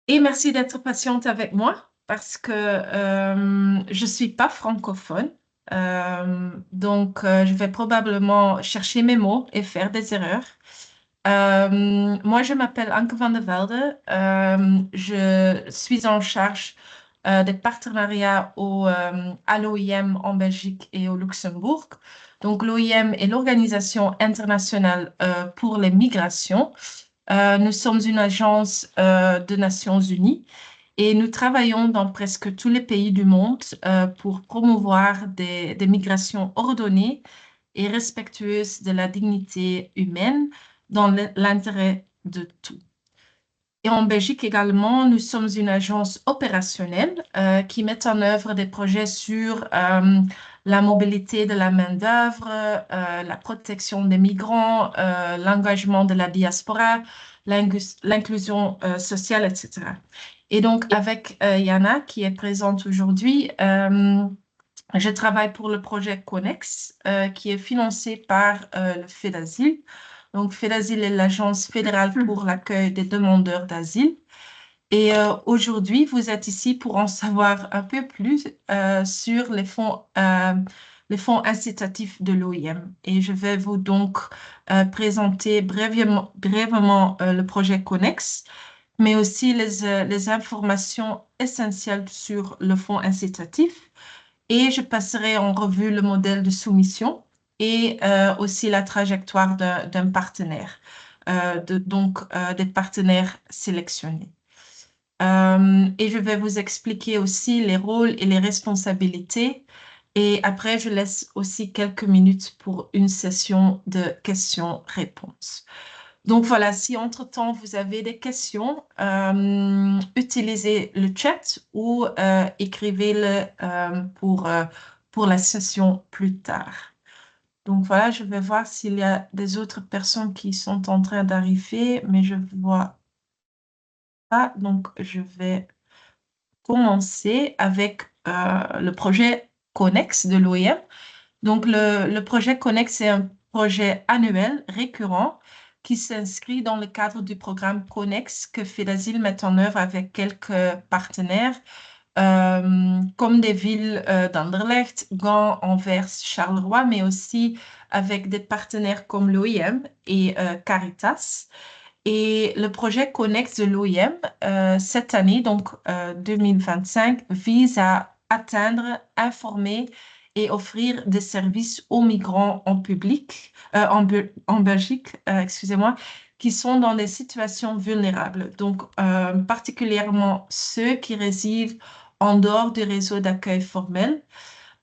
Et merci d'être patiente avec moi parce que je suis pas francophone. Donc, je vais probablement chercher mes mots et faire des erreurs. Moi, je m'appelle Anke van der Velde. Je suis en charge des partenariats à l'OIM en Belgique et au Luxembourg. Donc, l'OIM est l'Organisation internationale pour les migrations. Nous sommes une agence des Nations Unies et nous travaillons dans presque tous les pays du monde pour promouvoir des migrations ordonnées et respectueuses de la dignité humaine dans l'intérêt de tous. Et en Belgique également, nous sommes une agence opérationnelle qui met en œuvre des projets sur la mobilité de la main-d'œuvre, la protection des migrants, l'engagement de la diaspora, l'inclusion sociale, etc. Et donc, avec Yana, qui est présente aujourd'hui, je travaille pour le projet Connex, qui est financé par le FEDASIL. Donc, FEDASIL est l'Agence fédérale pour l'accueil des demandeurs d'asile. Et aujourd'hui, vous êtes ici pour en savoir un peu plus sur les fonds incitatifs de l'OIM. Et je vais vous donc présenter brièvement le projet Connex, mais aussi les informations essentielles sur le fonds incitatif. Et je passerai en revue le modèle de soumission et aussi la trajectoire d'un partenaire, donc des partenaires sélectionnés. Et je vais vous expliquer aussi les rôles et les responsabilités. Et après, je laisse aussi quelques minutes pour une session de questions-réponses. Donc voilà, si entre-temps vous avez des questions, utilisez le chat ou écrivez-le pour la session plus tard. Donc voilà, je vais voir s'il y a des autres personnes qui sont en train d'arriver, mais je vois pas. Donc je vais commencer avec le projet Connex de l'OIM. Donc, le projet Connex est un projet annuel récurrent qui s'inscrit dans le cadre du programme Connex que FEDASIL met en œuvre avec quelques partenaires comme des villes d'Anderlecht, Gand, Anvers, Charleroi, mais aussi avec des partenaires comme l'OIM et Caritas. Et le projet Connex de l'OIM, cette année, donc 2025, vise à atteindre, informer et offrir des services aux migrants en public, en Belgique, excusez-moi, qui sont dans des situations vulnérables. Donc, particulièrement ceux qui résident en dehors du réseau d'accueil formel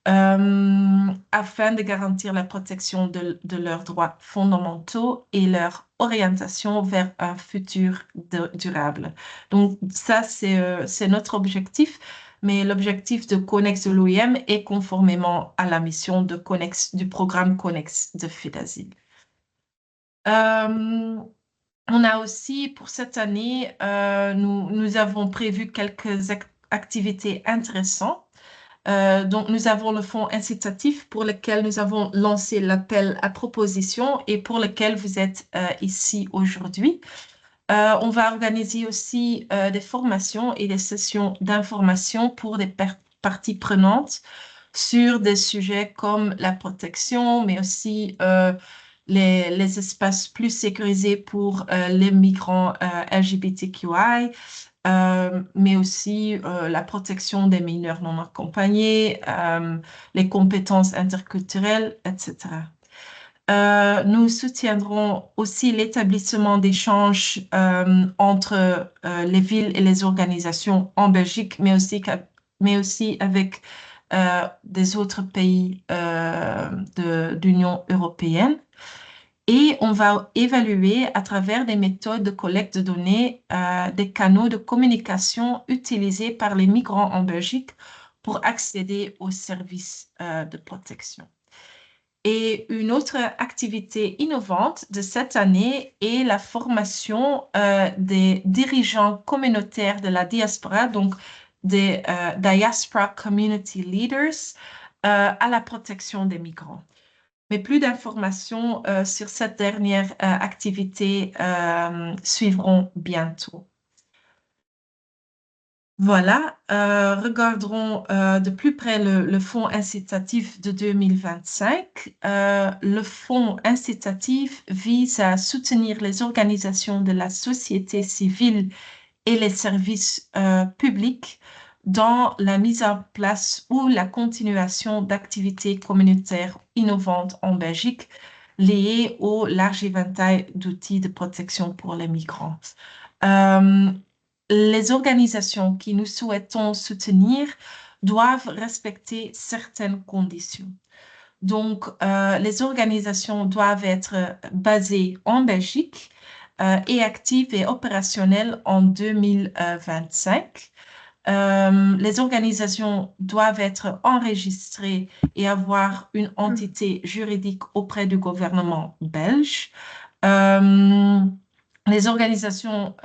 afin de garantir la protection de leurs droits fondamentaux et leur orientation vers un futur durable. Donc ça, c'est notre objectif, mais l'objectif de Connex de l'OIM est conformément à la mission de Connex, du programme Connex de FEDASIL. Euh, on a aussi, pour cette année, nous avons prévu quelques activités intéressantes. Donc, nous avons le fonds incitatif pour lequel nous avons lancé l'appel à proposition et pour lequel vous êtes ici aujourd'hui. On va organiser aussi des formations et des sessions d'information pour des parties prenantes sur des sujets comme la protection, mais aussi les espaces plus sécurisés pour les migrants LGBTQI, mais aussi la protection des mineurs non accompagnés, les compétences interculturelles, etc. Nous soutiendrons aussi l'établissement d'échanges entre les villes et les organisations en Belgique, mais aussi avec des autres pays d'Union européenne. Et on va évaluer à travers des méthodes de collecte de données des canaux de communication utilisés par les migrants en Belgique pour accéder aux services de protection. Et une autre activité innovante de cette année est la formation des dirigeants communautaires de la diaspora, donc des Diaspora Community Leaders, à la protection des migrants. Mais plus d'informations sur cette dernière activité suivront bientôt. Voilà, regardons de plus près le fonds incitatif de 2025. Le fonds incitatif vise à soutenir les organisations de la société civile et les services publics dans la mise en place ou la continuation d'activités communautaires innovantes en Belgique liées au large éventail d'outils de protection pour les migrants. Euh, les organisations qui nous souhaitons soutenir doivent respecter certaines conditions. Donc, les organisations doivent être basées en Belgique et actives et opérationnelles en 2025. Les organisations doivent être enregistrées et avoir une entité juridique auprès du gouvernement belge. Euh, les organisations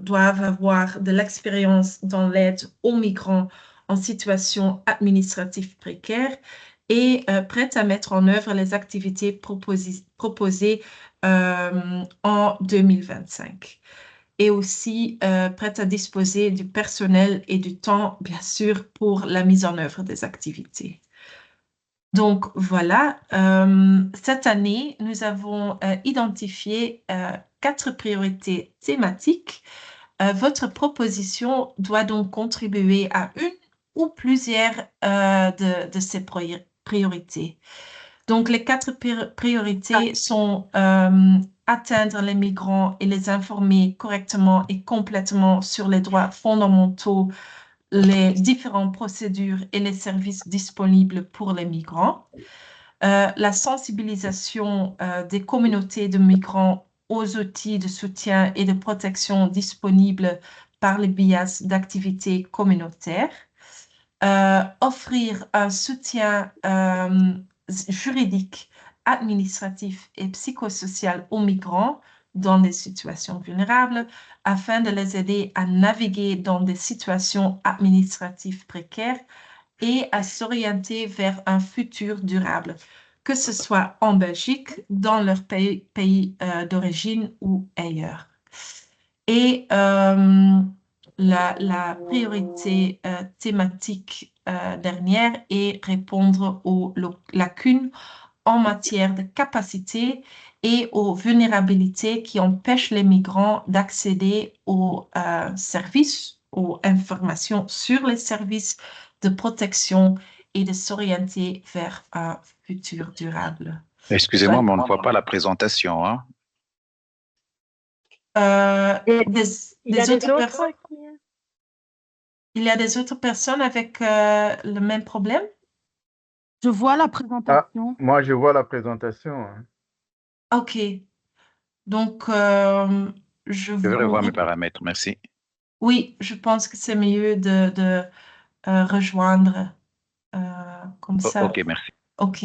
doivent avoir de l'expérience dans l'aide aux migrants en situation administrative précaire et prêtes à mettre en œuvre les activités proposées en 2025. Et aussi prêtes à disposer du personnel et du temps, bien sûr, pour la mise en œuvre des activités. Donc voilà, cette année, nous avons identifié 4 priorités thématiques. Votre proposition doit donc contribuer à une ou plusieurs de ces priorités. Donc les 4 priorités sont atteindre les migrants et les informer correctement et complètement sur les droits fondamentaux, les différentes procédures et les services disponibles pour les migrants, la sensibilisation des communautés de migrants aux outils de soutien et de protection disponibles par les biais d'activités communautaires, offrir un soutien juridique, administratif et psychosocial aux migrants dans des situations vulnérables afin de les aider à naviguer dans des situations administratives précaires et à s'orienter vers un futur durable, que ce soit en Belgique, dans leur pays d'origine ou ailleurs. Et la priorité thématique dernière est répondre aux lacunes en matière de capacité et aux vulnérabilités qui empêchent les migrants d'accéder aux services, aux informations sur les services de protection et de s'orienter vers un futur durable. Excusez-moi, mais on ne voit pas la présentation, hein. Euh, Et des, il y a des des autres autres personnes, qui... il y a des autres personnes avec le même problème? Je vois la Ah, présentation. moi, je vois la présentation, hein. OK. Donc, je Je vais vous... revoir mes paramètres, merci. Oui, je pense que c'est mieux de rejoindre comme ça. Ok, merci. OK.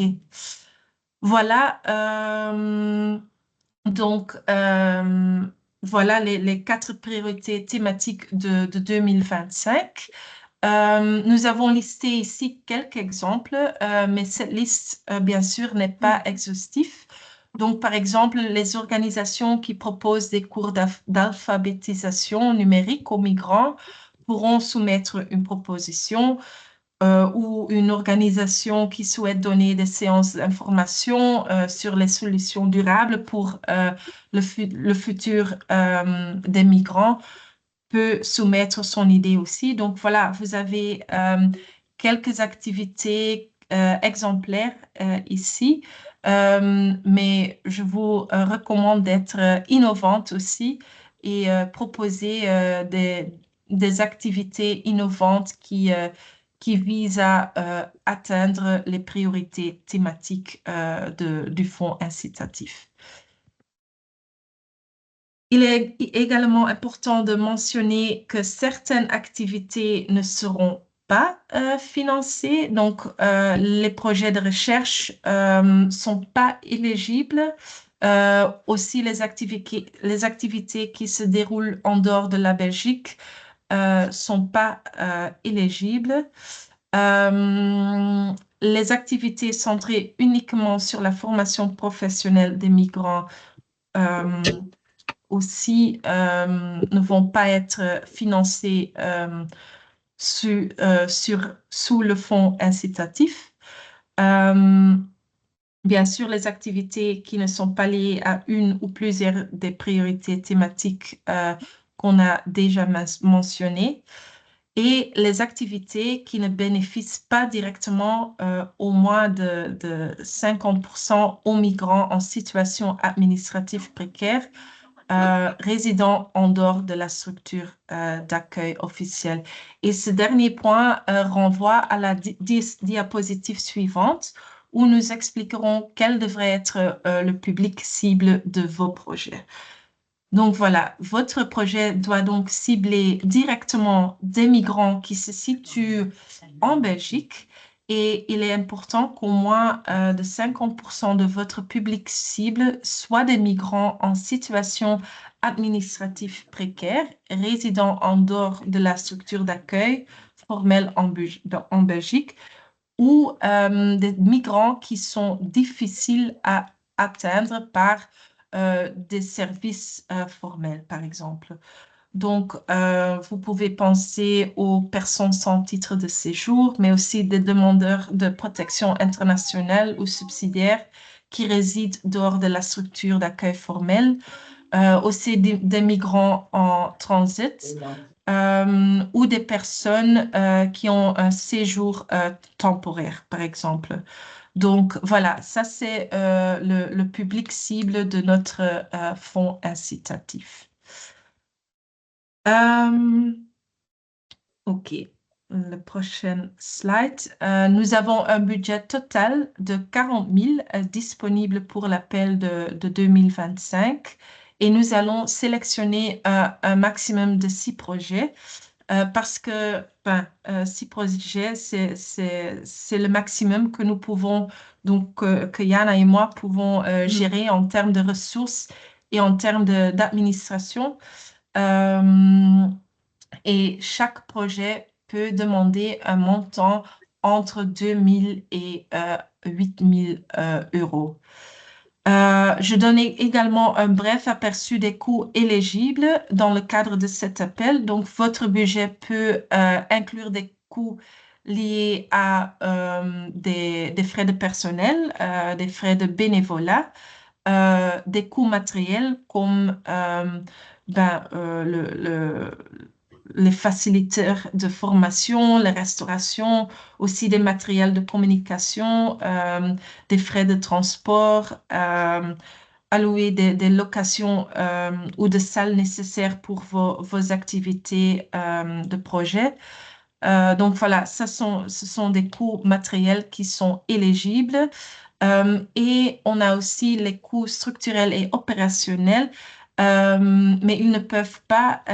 Voilà. Donc, voilà les 4 priorités thématiques de 2025. Nous avons listé ici quelques exemples, mais cette liste, bien sûr, n'est pas exhaustive. Donc, par exemple, les organisations qui proposent des cours d'alphabétisation numérique aux migrants pourront soumettre une proposition ou une organisation qui souhaite donner des séances d'information sur les solutions durables pour le futur des migrants peut soumettre son idée aussi. Donc voilà, vous avez quelques activités exemplaires ici, mais je vous recommande d'être innovante aussi et proposer des activités innovantes qui visent à atteindre les priorités thématiques du fonds incitatif. Il est également important de mentionner que certaines activités ne seront pas financées, donc les projets de recherche ne sont pas éligibles. Aussi, les activités qui se déroulent en dehors de la Belgique ne sont pas éligibles. Les activités centrées uniquement sur la formation professionnelle des migrants aussi ne vont pas être financés sous le fonds incitatif. Bien sûr, les activités qui ne sont pas liées à une ou plusieurs des priorités thématiques qu'on a déjà mentionnées, et les activités qui ne bénéficient pas directement au moins de 50% aux migrants en situation administrative précaire résidant en dehors de la structure d'accueil officielle. Et ce dernier point renvoie à la diapositive suivante où nous expliquerons quel devrait être le public cible de vos projets. Donc voilà, votre projet doit donc cibler directement des migrants qui se situent en Belgique et il est important qu'au moins de 50% de votre public cible soit des migrants en situation administrative précaire, résidant en dehors de la structure d'accueil formelle en Belgique ou des migrants qui sont difficiles à atteindre par des services formels, par exemple. Donc, vous pouvez penser aux personnes sans titre de séjour, mais aussi des demandeurs de protection internationale ou subsidiaire qui résident dehors de la structure d'accueil formel, aussi des migrants en transit ou des personnes qui ont un séjour temporaire, par exemple. Donc, voilà, ça c'est le public cible de notre fonds incitatif. OK, le prochain slide. Nous avons un budget total de 40 000 disponible pour l'appel de 2025 et nous allons sélectionner un maximum de 6 projets parce que 6 projets, c'est le maximum que nous pouvons, donc que Yana et moi pouvons gérer en termes de ressources et en termes d'administration. Et chaque projet peut demander un montant entre 2 000 et 8 000 euros. Je donne également un bref aperçu des coûts éligibles dans le cadre de cet appel. Donc, votre budget peut inclure des coûts liés à des frais de personnel, des frais de bénévolat, des coûts matériels comme les facilitateurs de formation, les restaurations, aussi des matériels de communication, des frais de transport, allouer des locations ou des salles nécessaires pour vos activités de projet. Donc voilà, ce sont des coûts matériels qui sont éligibles. Et on a aussi les coûts structurels et opérationnels, mais ils ne peuvent pas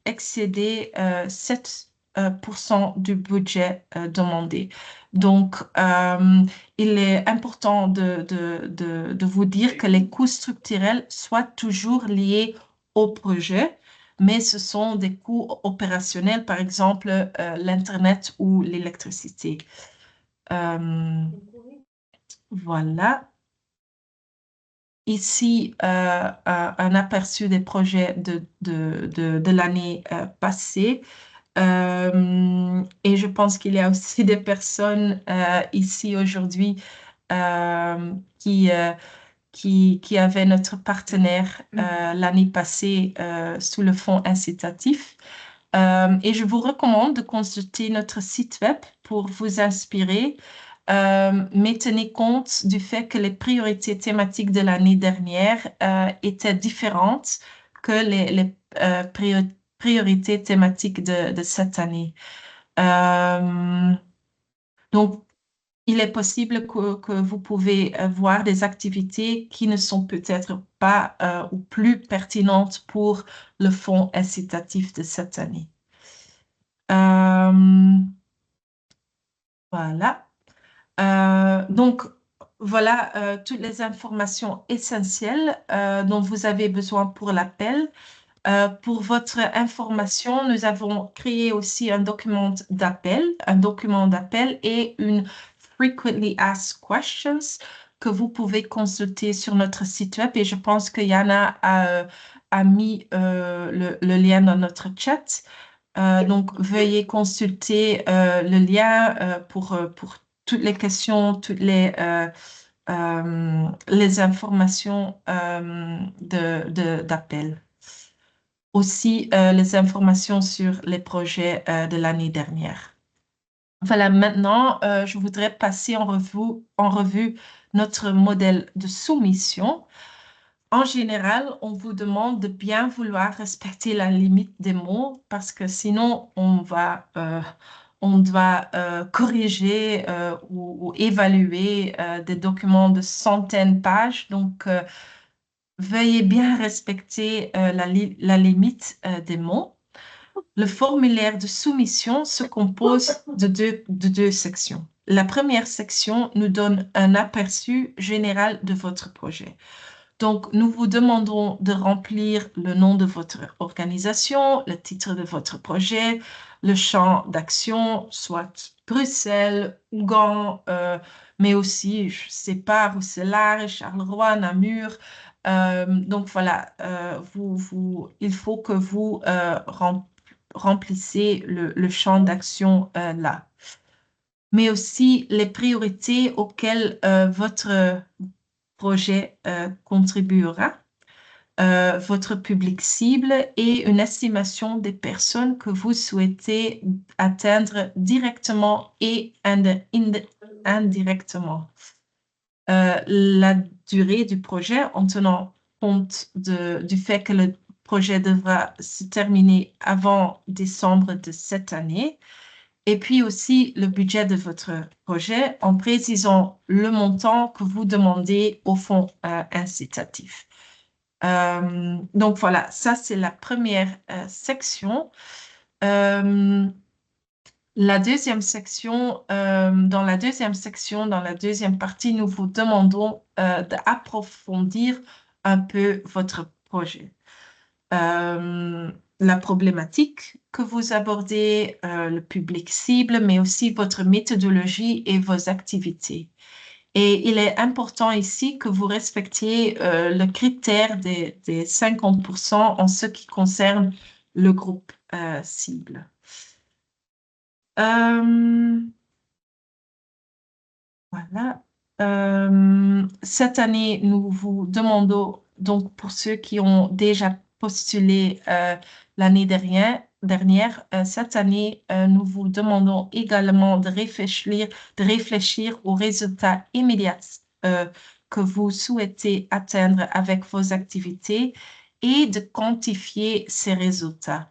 excéder 7% du budget demandé. Donc, il est important de vous dire que les coûts structurels soient toujours liés au projet, mais ce sont des coûts opérationnels, par exemple l'Internet ou l'électricité. Voilà. Ici, un aperçu des projets de l'année passée. Et je pense qu'il y a aussi des personnes ici aujourd'hui qui avaient notre partenaire l'année passée sous le fonds incitatif. Et je vous recommande de consulter notre site web pour vous inspirer. Mais tenez compte du fait que les priorités thématiques de l'année dernière étaient différentes que les priorités thématiques de cette année. Donc, il est possible que vous pouvez voir des activités qui ne sont peut-être pas ou plus pertinentes pour le fonds incitatif de cette année. Voilà. Donc, voilà toutes les informations essentielles dont vous avez besoin pour l'appel. Pour votre information, nous avons créé aussi un document d'appel et une Frequently Asked Questions que vous pouvez consulter sur notre site web et je pense que Yana a mis le lien dans notre chat. Donc, veuillez consulter le lien pour toutes les questions, toutes les informations d'appel. Aussi, les informations sur les projets de l'année dernière. Voilà, maintenant, je voudrais passer en revue notre modèle de soumission. En général, on vous demande de bien vouloir respecter la limite des mots parce que sinon, on doit corriger ou évaluer des documents de centaines de pages. Donc, veuillez bien respecter la limite des mots. Le formulaire de soumission se compose de deux sections. La première section nous donne un aperçu général de votre projet. Donc, nous vous demandons de remplir le nom de votre organisation, le titre de votre projet, le champ d'action, soit Bruxelles, Gand, mais aussi, je ne sais pas, Rousselard, Charleroi, Namur. Donc, voilà, il faut que vous remplissez le champ d'action là. Mais aussi les priorités auxquelles votre projet contribuera, votre public cible et une estimation des personnes que vous souhaitez atteindre directement et indirectement. La durée du projet en tenant compte du fait que le projet devra se terminer avant décembre de cette année. Et puis aussi le budget de votre projet en précisant le montant que vous demandez au fonds incitatif. Donc voilà, ça c'est la première section. La deuxième section, dans la deuxième partie, nous vous demandons d'approfondir un peu votre projet. La problématique que vous abordez, le public cible, mais aussi votre méthodologie et vos activités. Et il est important ici que vous respectiez le critère des 50% en ce qui concerne le groupe cible. Voilà. Cette année, nous vous demandons, donc pour ceux qui ont déjà postulé l'année dernière, cette année, nous vous demandons également de réfléchir aux résultats immédiats que vous souhaitez atteindre avec vos activités et de quantifier ces résultats.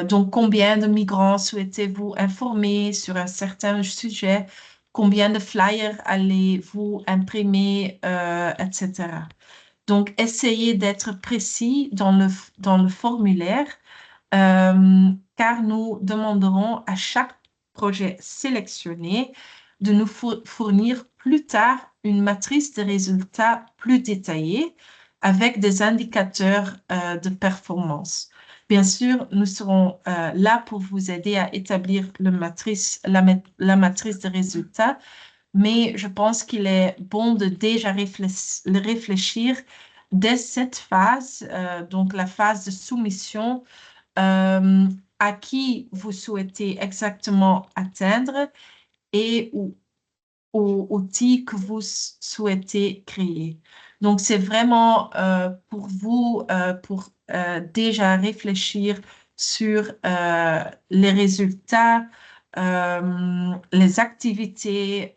Donc, combien de migrants souhaitez-vous informer sur un certain sujet? Combien de flyers allez-vous imprimer, etc. Donc, essayez d'être précis dans le formulaire, car nous demanderons à chaque projet sélectionné de nous fournir plus tard une matrice de résultats plus détaillée avec des indicateurs de performance. Bien sûr, nous serons là pour vous aider à établir la matrice de résultats, mais je pense qu'il est bon de déjà réfléchir dès cette phase, donc la phase de soumission, à qui vous souhaitez exactement atteindre et aux outils que vous souhaitez créer. Donc, c'est vraiment pour vous, pour déjà réfléchir sur les résultats, les activités,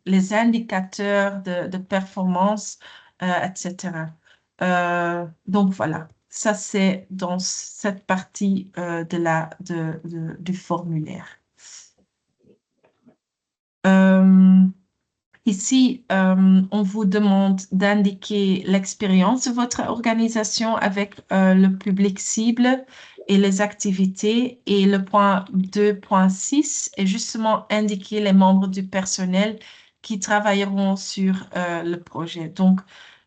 les indicateurs de performance, etc. Donc, voilà. Ça, c'est dans cette partie du formulaire. Ici, on vous demande d'indiquer l'expérience de votre organisation avec le public cible et les activités. Et le point 2.6 est justement indiquer les membres du personnel qui travailleront sur le projet. Donc,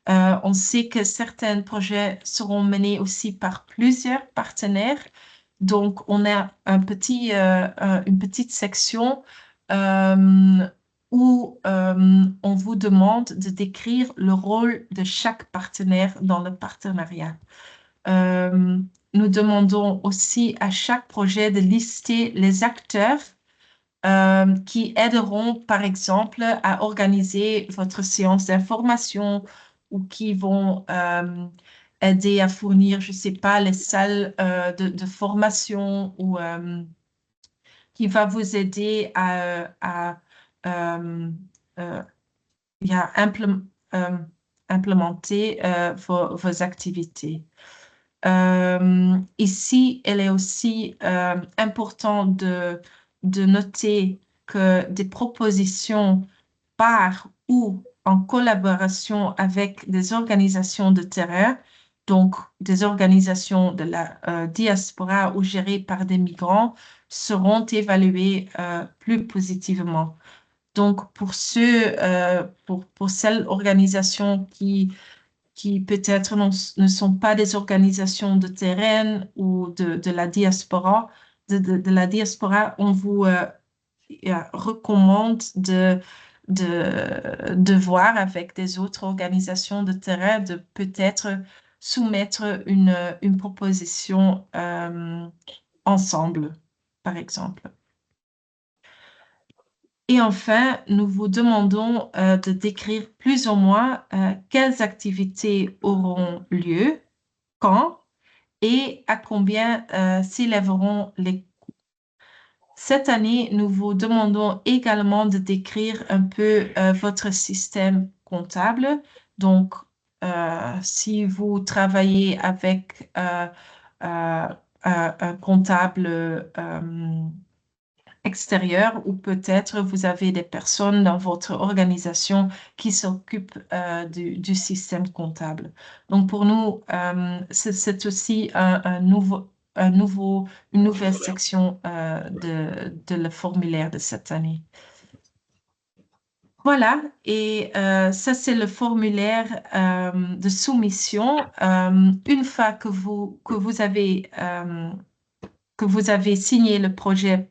on sait que certains projets seront menés aussi par plusieurs partenaires. Donc, on a une petite section où on vous demande de décrire le rôle de chaque partenaire dans le partenariat. Nous demandons aussi à chaque projet de lister les acteurs qui aideront, par exemple, à organiser votre séance d'information ou qui vont aider à fournir, je ne sais pas, les salles de formation ou qui va vous aider à euh, implémenter vos activités. Ici, il est aussi important de noter que des propositions par ou en collaboration avec des organisations de terrain, donc des organisations de la diaspora ou gérées par des migrants, seront évaluées plus positivement. Donc, pour celles organisations qui peut-être ne sont pas des organisations de terrain ou de la diaspora, de la diaspora, on vous recommande de voir avec des autres organisations de terrain, de peut-être soumettre une proposition ensemble, par exemple. Et enfin, nous vous demandons de décrire plus ou moins quelles activités auront lieu, quand et à combien s'élèveront les coûts. Cette année, nous vous demandons également de décrire un peu votre système comptable. Donc, si vous travaillez avec un comptable extérieur ou peut-être vous avez des personnes dans votre organisation qui s'occupent du système comptable. Donc pour nous, c'est aussi une nouvelle section de le formulaire de cette année. Voilà, et ça c'est le formulaire de soumission. Une fois que vous avez signé le projet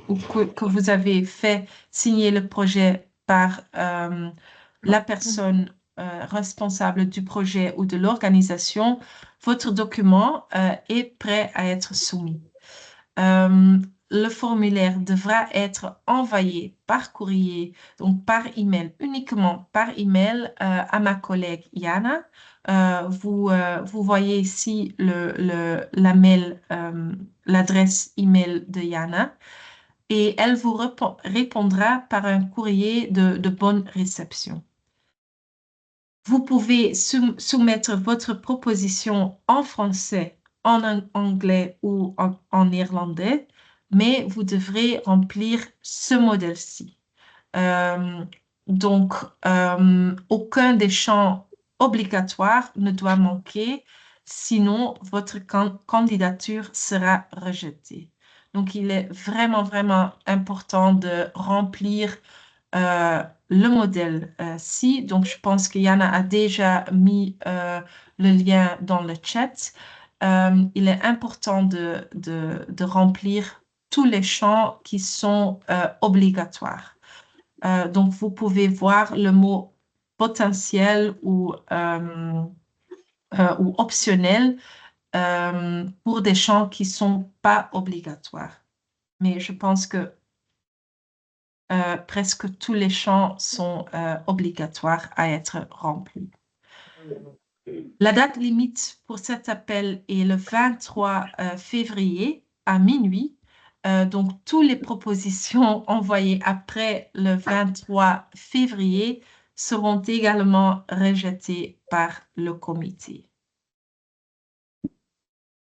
ou que vous avez fait signer le projet par la personne responsable du projet ou de l'organisation, votre document est prêt à être soumis. Le formulaire devra être envoyé par courrier, donc par email, uniquement par email à ma collègue Yana. Vous voyez ici l'adresse email de Yana et elle vous répondra par un courrier de bonne réception. Vous pouvez soumettre votre proposition en français, en anglais ou en néerlandais, mais vous devrez remplir ce modèle-ci. Donc, aucun des champs obligatoires ne doit manquer, sinon votre candidature sera rejetée. Donc, il est vraiment, vraiment important de remplir le modèle-ci. Donc, je pense que Yana a déjà mis le lien dans le chat. Il est important de remplir tous les champs qui sont obligatoires. Donc, vous pouvez voir le mot potentiel ou optionnel pour des champs qui ne sont pas obligatoires. Mais je pense que presque tous les champs sont obligatoires à être remplis. La date limite pour cet appel est le 23 février à minuit. Donc, toutes les propositions envoyées après le 23 février seront également rejetées par le comité.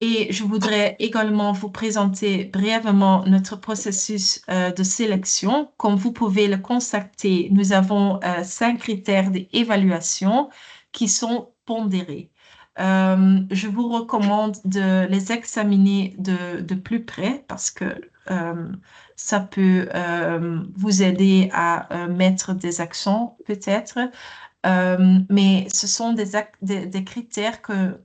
Et je voudrais également vous présenter brièvement notre processus de sélection. Comme vous pouvez le constater, nous avons 5 critères d'évaluation qui sont pondérés. Je vous recommande de les examiner de plus près parce que ça peut vous aider à mettre des accents peut-être. Mais ce sont des critères que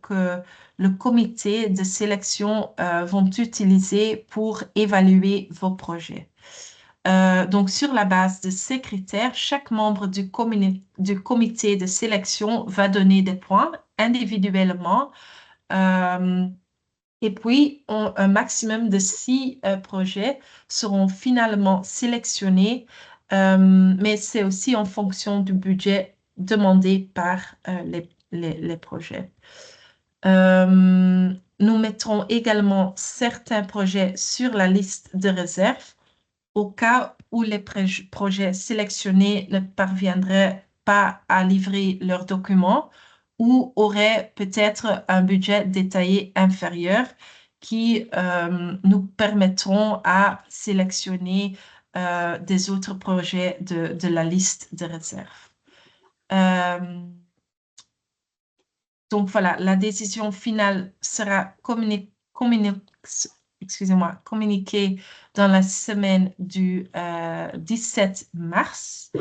le comité de sélection vont utiliser pour évaluer vos projets. Donc, sur la base de ces critères, chaque membre du comité de sélection va donner des points individuellement. Et puis, un maximum de 6 projets seront finalement sélectionnés, mais c'est aussi en fonction du budget demandé par les projets. Nous mettrons également certains projets sur la liste de réserve au cas où les projets sélectionnés ne parviendraient pas à livrer leurs documents ou auraient peut-être un budget détaillé inférieur qui nous permettront à sélectionner des autres projets de la liste de réserve. Donc voilà, la décision finale sera communiquée dans la semaine du 17 mars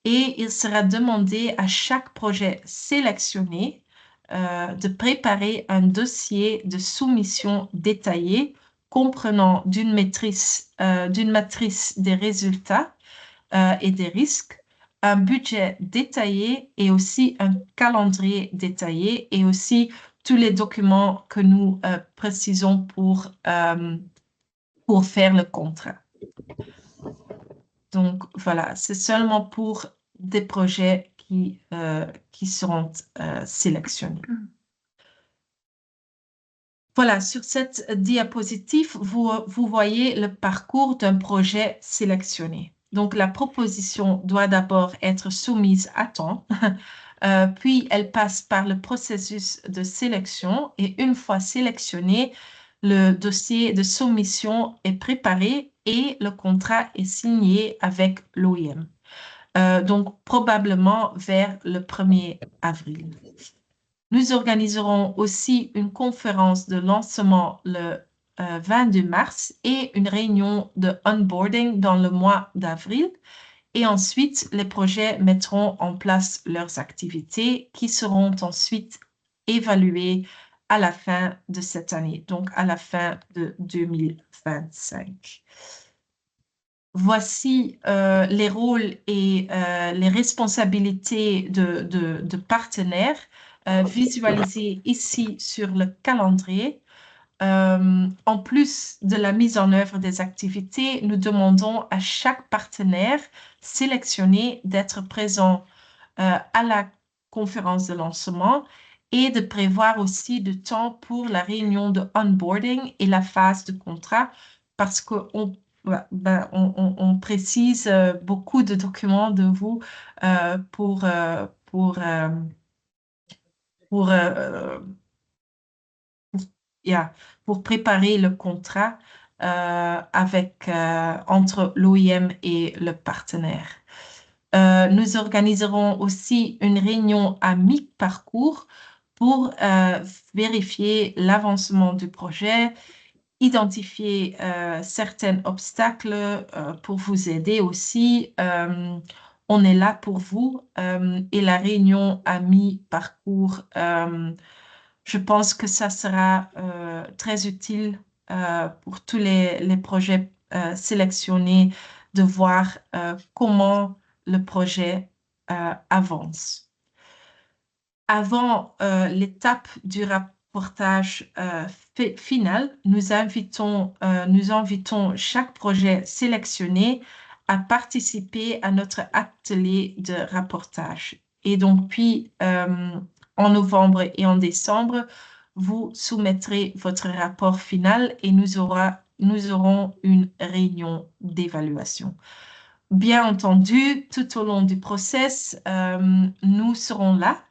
et il sera demandé à chaque projet sélectionné de préparer un dossier de soumission détaillé comprenant d'une matrice des résultats et des risques, un budget détaillé et aussi un calendrier détaillé et aussi tous les documents que nous précisons pour faire le contrat. Donc, voilà, c'est seulement pour des projets qui seront sélectionnés. Voilà, sur cette diapositive, vous voyez le parcours d'un projet sélectionné. Donc, la proposition doit d'abord être soumise à temps, puis elle passe par le processus de sélection et une fois sélectionnée, le dossier de soumission est préparé et le contrat est signé avec l'OIM. Donc, probablement vers le 1er avril. Nous organiserons aussi une conférence de lancement le 22 mars et une réunion de onboarding dans le mois d'avril. Et ensuite, les projets mettront en place leurs activités qui seront ensuite évaluées à la fin de cette année, donc à la fin de 2025. Voici les rôles et les responsabilités de partenaires visualisés ici sur le calendrier. En plus de la mise en œuvre des activités, nous demandons à chaque partenaire sélectionné d'être présent à la conférence de lancement et de prévoir aussi du temps pour la réunion de onboarding et la phase de contrat parce qu'on précise beaucoup de documents de vous pour préparer le contrat entre l'OIM et le partenaire. Nous organiserons aussi une réunion à mi-parcours pour vérifier l'avancement du projet, identifier certains obstacles pour vous aider aussi. On est là pour vous et la réunion à mi-parcours, je pense que ça sera très utile pour tous les projets sélectionnés de voir comment le projet avance. Avant l'étape du rapportage final, nous invitons chaque projet sélectionné à participer à notre atelier de rapportage. Et donc, puis, en novembre et en décembre, vous soumettrez votre rapport final et nous aurons une réunion d'évaluation. Bien entendu, tout au long du process, nous serons là.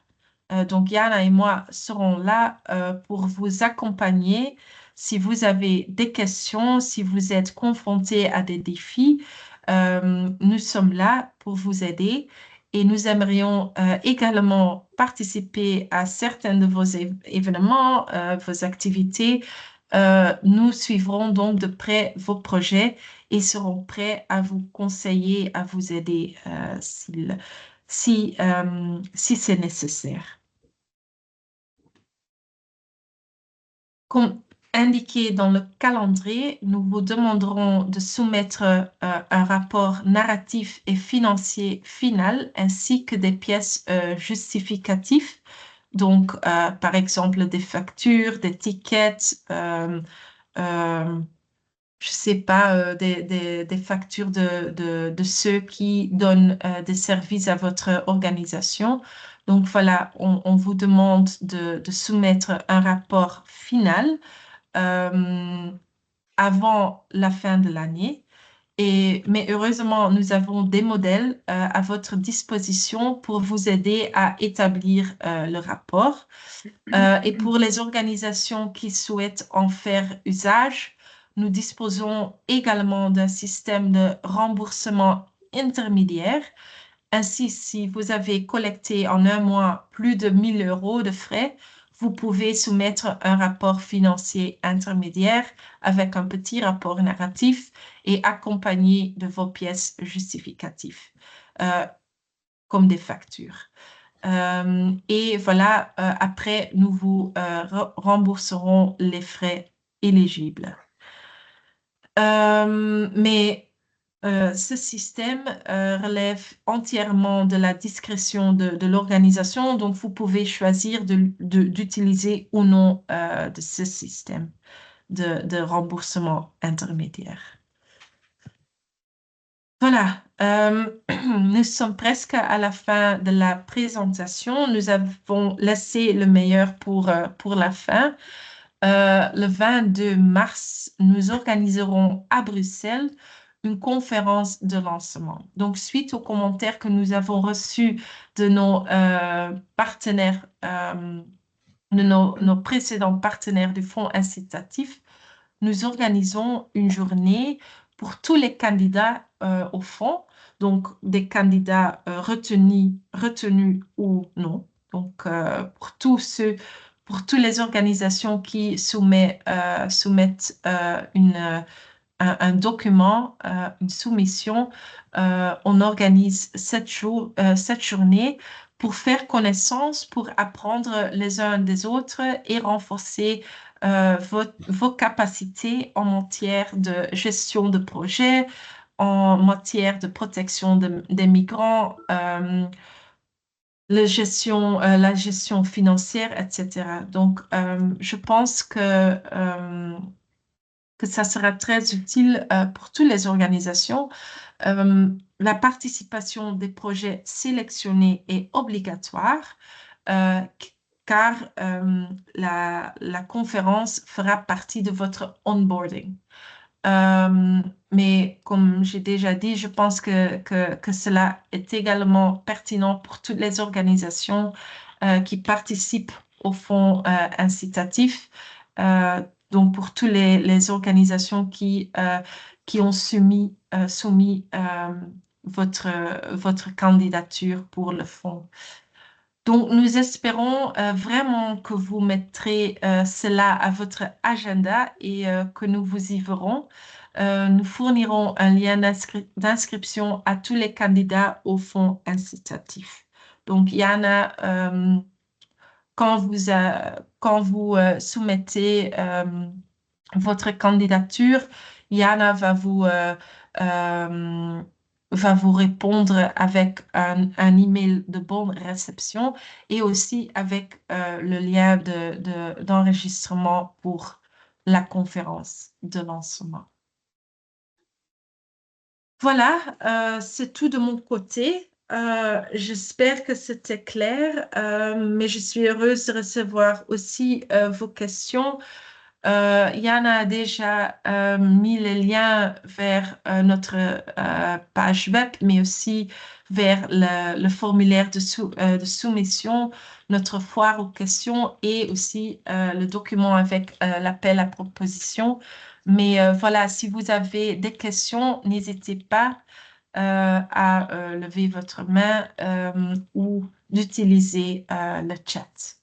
Donc, Yana et moi serons là pour vous accompagner si vous avez des questions, si vous êtes confrontés à des défis. Nous sommes là pour vous aider et nous aimerions également participer à certains de vos événements, vos activités. Nous suivrons donc de près vos projets et serons prêts à vous conseiller, à vous aider si c'est nécessaire. indiqué dans le calendrier, nous vous demanderons de soumettre un rapport narratif et financier final ainsi que des pièces justificatives. Donc, par exemple, des factures, des tickets, je sais pas, des factures de ceux qui donnent des services à votre organisation. Donc voilà, on vous demande de soumettre un rapport final euh, avant la fin de l'année. Mais heureusement, nous avons des modèles à votre disposition pour vous aider à établir le rapport. Et pour les organisations qui souhaitent en faire usage, nous disposons également d'un système de remboursement intermédiaire. Ainsi, si vous avez collecté en un mois plus de 1 000 € de frais, vous pouvez soumettre un rapport financier intermédiaire avec un petit rapport narratif et accompagné de vos pièces justificatives, euh, comme des factures. Et voilà, après, nous vous rembourserons les frais éligibles. Mais ce système relève entièrement de la discrétion de l'organisation, donc vous pouvez choisir d'utiliser ou non de ce système de remboursement intermédiaire. Voilà, nous sommes presque à la fin de la présentation. Nous avons laissé le meilleur pour la fin. Le 22 mars, nous organiserons à Bruxelles une conférence de lancement. Donc, suite aux commentaires que nous avons reçus de nos partenaires, de nos précédents partenaires du Fonds incitatif, nous organisons une journée pour tous les candidats au fonds, donc des candidats retenus ou non. Donc, pour tous ceux, pour toutes les organisations qui soumettent un document, une soumission, on organise cette journée pour faire connaissance, pour apprendre les uns des autres et renforcer vos capacités en matière de gestion de projet, en matière de protection des migrants, la gestion financière, etc. Donc, je pense que ça sera très utile pour toutes les organisations. La participation des projets sélectionnés est obligatoire car la conférence fera partie de votre onboarding. Mais comme j'ai déjà dit, je pense que cela est également pertinent pour toutes les organisations qui participent au fonds incitatif. Donc, pour toutes les organisations qui ont soumis votre candidature pour le fonds. Donc, nous espérons vraiment que vous mettrez cela à votre agenda et que nous vous y verrons. Nous fournirons un lien d'inscription à tous les candidats au fonds incitatif. Donc, Yana, quand vous soumettez votre candidature, Yana va vous répondre avec un email de bonne réception et aussi avec le lien d'enregistrement pour la conférence de lancement. Voilà, c'est tout de mon côté. J'espère que c'était clair, mais je suis heureuse de recevoir aussi vos questions. Yana a déjà mis les liens vers notre page web, mais aussi vers le formulaire de soumission, notre foire aux questions et aussi le document avec l'appel à proposition. Mais voilà, si vous avez des questions, n'hésitez pas à lever votre main ou d'utiliser le chat.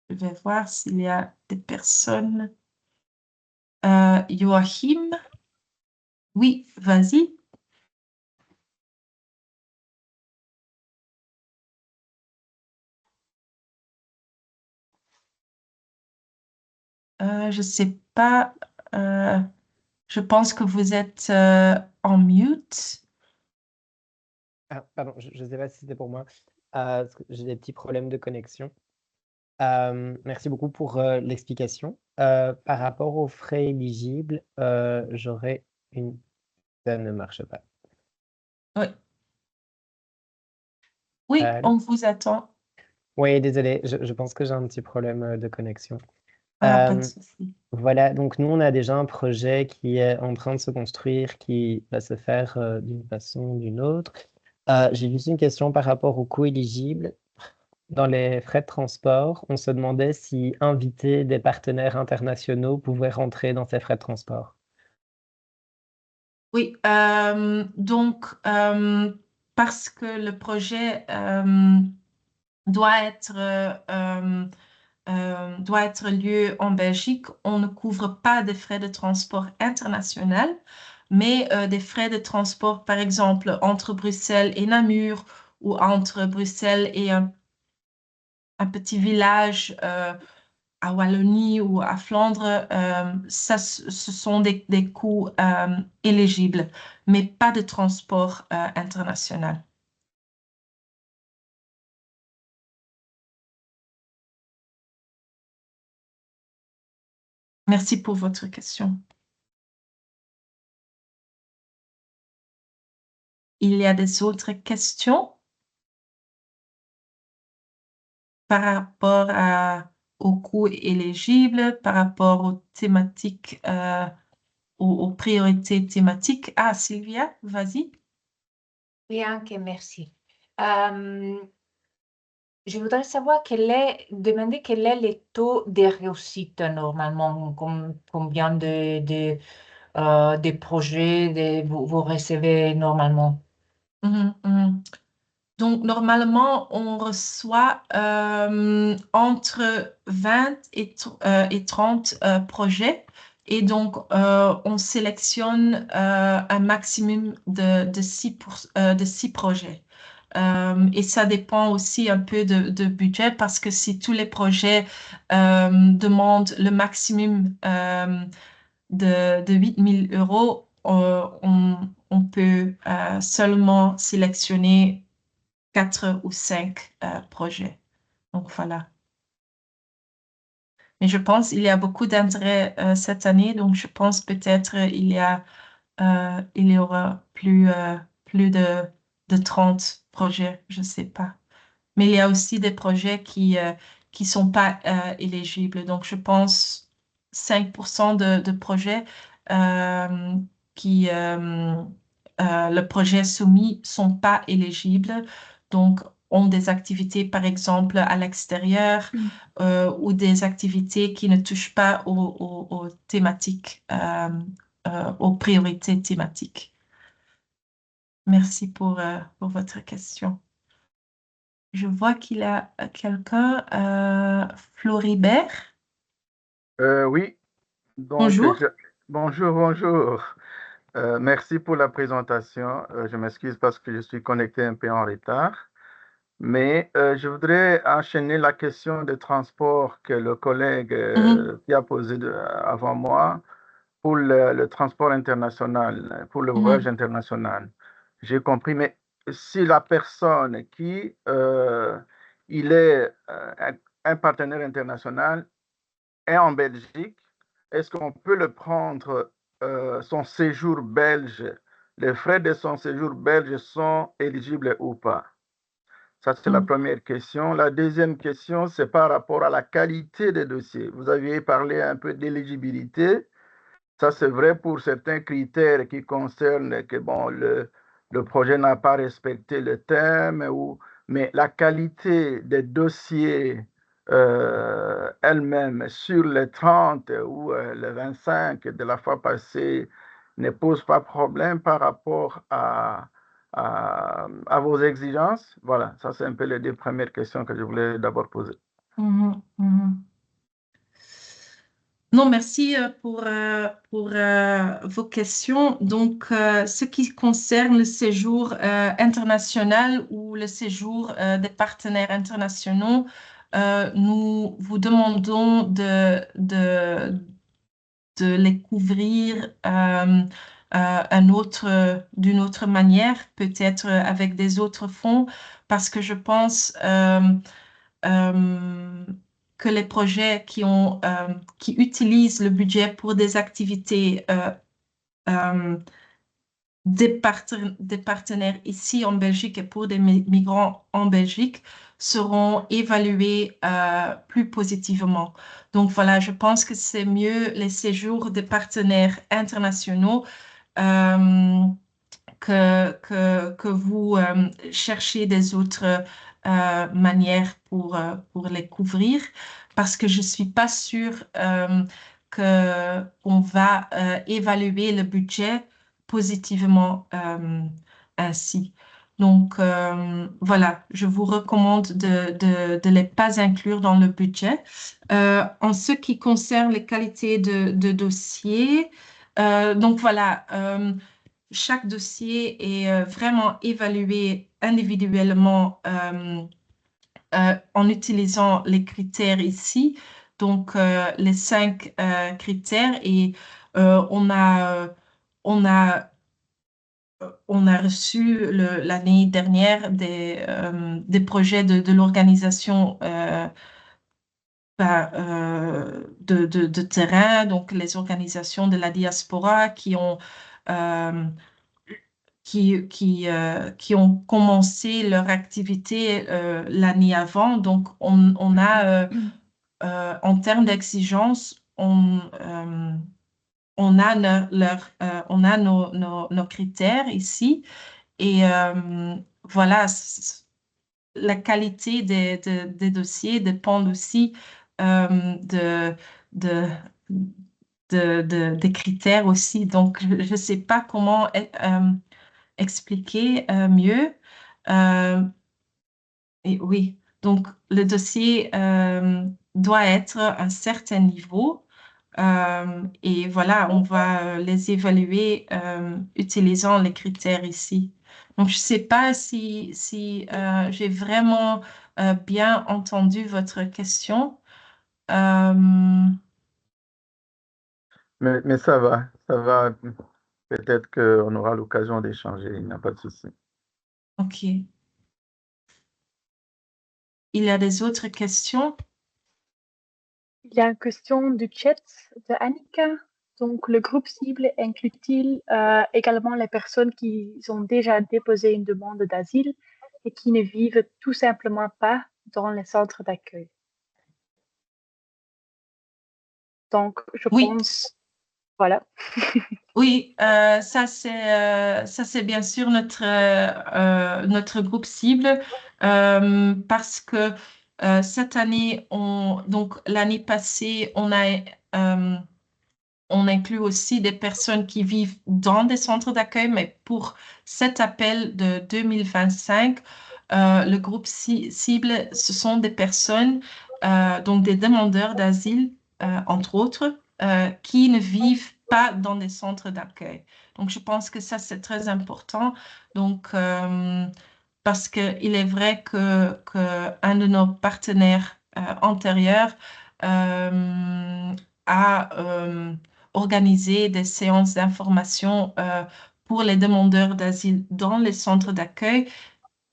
Je vais voir s'il y a des personnes. Joachim, oui, vas-y. Je sais pas. Je pense que vous êtes en mute. Ah, pardon, je ne sais pas si c'était pour moi. Parce que j'ai des petits problèmes de connexion. Merci beaucoup pour l'explication. Par rapport aux frais éligibles, j'aurais une... Ça ne marche pas. Oui. Oui, Allô? on vous attend. Oui, désolé, je pense que j'ai un petit problème de connexion. Pas de Euh, souci. Voilà, donc nous, on a déjà un projet qui est en train de se construire, qui va se faire d'une façon ou d'une autre. J'ai juste une question par rapport aux coûts éligibles. Dans les frais de transport, on se demandait si inviter des partenaires internationaux pouvait rentrer dans ces frais de transport. Oui, donc parce que le projet doit être, doit être lieu en Belgique, on ne couvre pas des frais de transport international, mais des frais de transport, par exemple, entre Bruxelles et Namur ou entre Bruxelles et un petit village à Wallonie ou à Flandre, ça, ce sont des coûts éligibles, mais pas de transport international. Merci pour votre question. Il y a des autres questions par rapport aux coûts éligibles, par rapport aux thématiques, aux priorités thématiques. Ah, Sylvia, vas-y. Oui, anche merci. Je voudrais savoir demander quel est le taux de réussite normalement, combien de projets vous recevez normalement. Mhm, mhm. Donc, normalement, on reçoit entre 20 et 30 projets. Et donc, on sélectionne un maximum de 6 projets. Et ça dépend aussi un peu de budget parce que si tous les projets demandent le maximum de 8 000 euros, on peut seulement sélectionner 4 ou 5 projets. Donc voilà. Mais je pense qu'il y a beaucoup d'intérêt cette année, donc je pense peut-être il y aura plus de 30 projets, je ne sais pas. Mais il y a aussi des projets qui sont pas éligibles. Donc je pense 5% de projets euh, qui le projet soumis sont pas éligibles. Donc ont des activités, par exemple, à l'extérieur ou des activités qui ne touchent pas aux thématiques, aux priorités thématiques. Merci pour votre question. Je vois qu'il y a quelqu'un, Floribert. Oui, donc Bonjour. bonjour, bonjour. Merci pour la présentation. Je m'excuse parce que je suis connecté un peu en retard. Mais je voudrais enchaîner la question de transport que le collègue qui a posé avant moi pour le transport international, pour le voyage international. J'ai compris, mais si la personne qui il est un partenaire international est en Belgique, est-ce qu'on peut le prendre son séjour belge, les frais de son séjour belge sont éligibles ou pas? Ça, c'est la première question. La deuxième question, c'est par rapport à la qualité des dossiers. Vous aviez parlé un peu d'éligibilité. Ça, c'est vrai pour certains critères qui concernent que bon, le projet n'a pas respecté le thème, mais la qualité des dossiers elle-même sur les 30 ou les 25 de la fois passée ne pose pas problème par rapport à vos exigences. Voilà, ça c'est un peu les deux premières questions que je voulais d'abord poser. Non, merci pour vos questions. Donc, ce qui concerne le séjour international ou le séjour des partenaires internationaux, nous vous demandons de les couvrir d'une autre manière, peut-être avec des autres fonds, parce que je pense euh, que les projets qui utilisent le budget pour des activités euh, des partenaires ici en Belgique et pour des migrants en Belgique seront évalués plus positivement. Donc voilà, je pense que c'est mieux les séjours des partenaires internationaux euh, que vous cherchiez des autres manières pour les couvrir, parce que je ne suis pas sûre qu'on va évaluer le budget positivement ainsi. Donc, voilà, je vous recommande de les pas inclure dans le budget. En ce qui concerne les qualités de dossier, donc voilà, chaque dossier est vraiment évalué individuellement en utilisant les critères ici, donc les 5 critères, et on on a on a reçu l'année dernière des projets de l'organisation de terrain, donc les organisations de la diaspora euh, qui ont commencé leur activité l'année avant. Donc, on a, en termes d'exigence, on a, on a nos critères ici. Et voilà, la qualité des dossiers dépend aussi de, de, des critères aussi. Donc, je ne sais pas comment expliquer mieux. Euh, et oui, donc le dossier doit être à un certain niveau. Et voilà, on va les évaluer utilisant les critères ici. Donc, je ne sais pas si j'ai vraiment bien entendu votre question. Euh, Mais ça va, ça va. Peut-être qu'on aura l'occasion d'échanger, il n'y a pas de souci. OK. Il y a des autres questions? Il y a une question du chat de Annika. Donc, le groupe cible inclut-il également les personnes qui ont déjà déposé une demande d'asile et qui ne vivent tout simplement pas dans les centres d'accueil? Donc, je Oui. pense, voilà. Oui, ça c'est bien sûr notre groupe cible parce que cette année donc l'année passée on inclut aussi des personnes qui vivent dans des centres d'accueil, mais pour cet appel de 2025, le groupe cible, ce sont des personnes, donc des demandeurs d'asile, entre autres, qui ne vivent pas dans des centres d'accueil. Donc, je pense que ça, c'est très important. Donc, parce qu'il est vrai que un de nos partenaires antérieurs a organisé des séances d'information pour les demandeurs d'asile dans les centres d'accueil,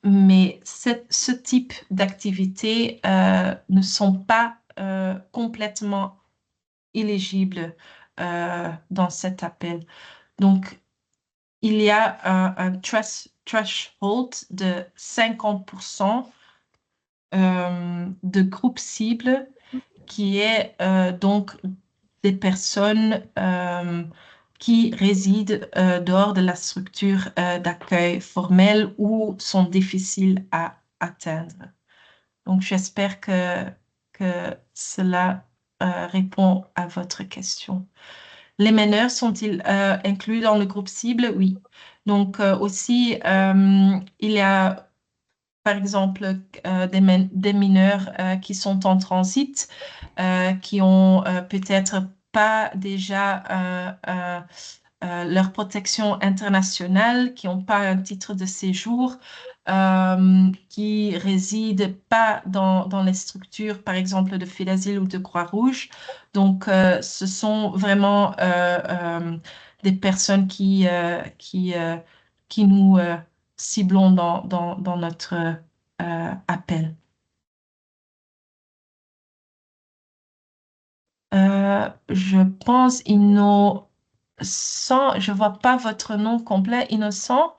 mais ce type d'activités ne sont pas complètement éligibles dans cet appel. Donc, il y a un threshold de 50% de groupe cible qui est donc des personnes qui résident dehors de la structure d'accueil formelle ou sont difficiles à atteindre. Donc, j'espère que cela répond à votre question. Les mineurs sont-ils inclus dans le groupe cible? Oui. Donc, aussi, il y a par exemple des mineurs qui sont en transit, qui ont peut-être pas déjà leur protection internationale, qui n'ont pas un titre de séjour, qui résident pas dans les structures, par exemple, de FEDASIL ou de Croix-Rouge. Donc, ce sont vraiment des personnes qui nous ciblons dans notre appel. Je pense Innocent, je vois pas votre nom complet, Innocent.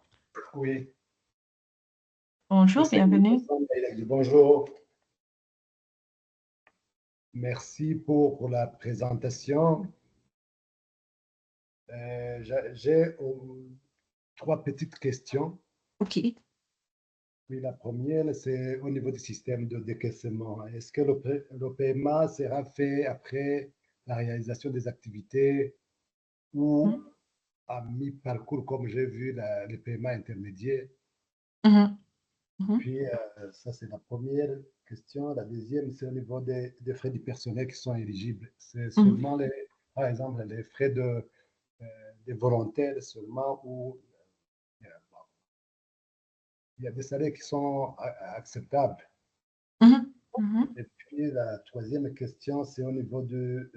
Oui. Bonjour, bienvenue. Bonjour. Merci pour la présentation. J'ai 3 petites questions. OK. Oui, la première, c'est au niveau du système de décaissement. Est-ce que le paiement sera fait après la réalisation des activités ou à mi-parcours, comme j'ai vu les paiements intermédiaires? Puis, ça, c'est la première question. La deuxième, c'est au niveau des frais du personnel qui sont éligibles. C'est seulement, par exemple, les frais des volontaires seulement où il y a des salaires qui sont acceptables. Et puis, la troisième question, c'est au niveau du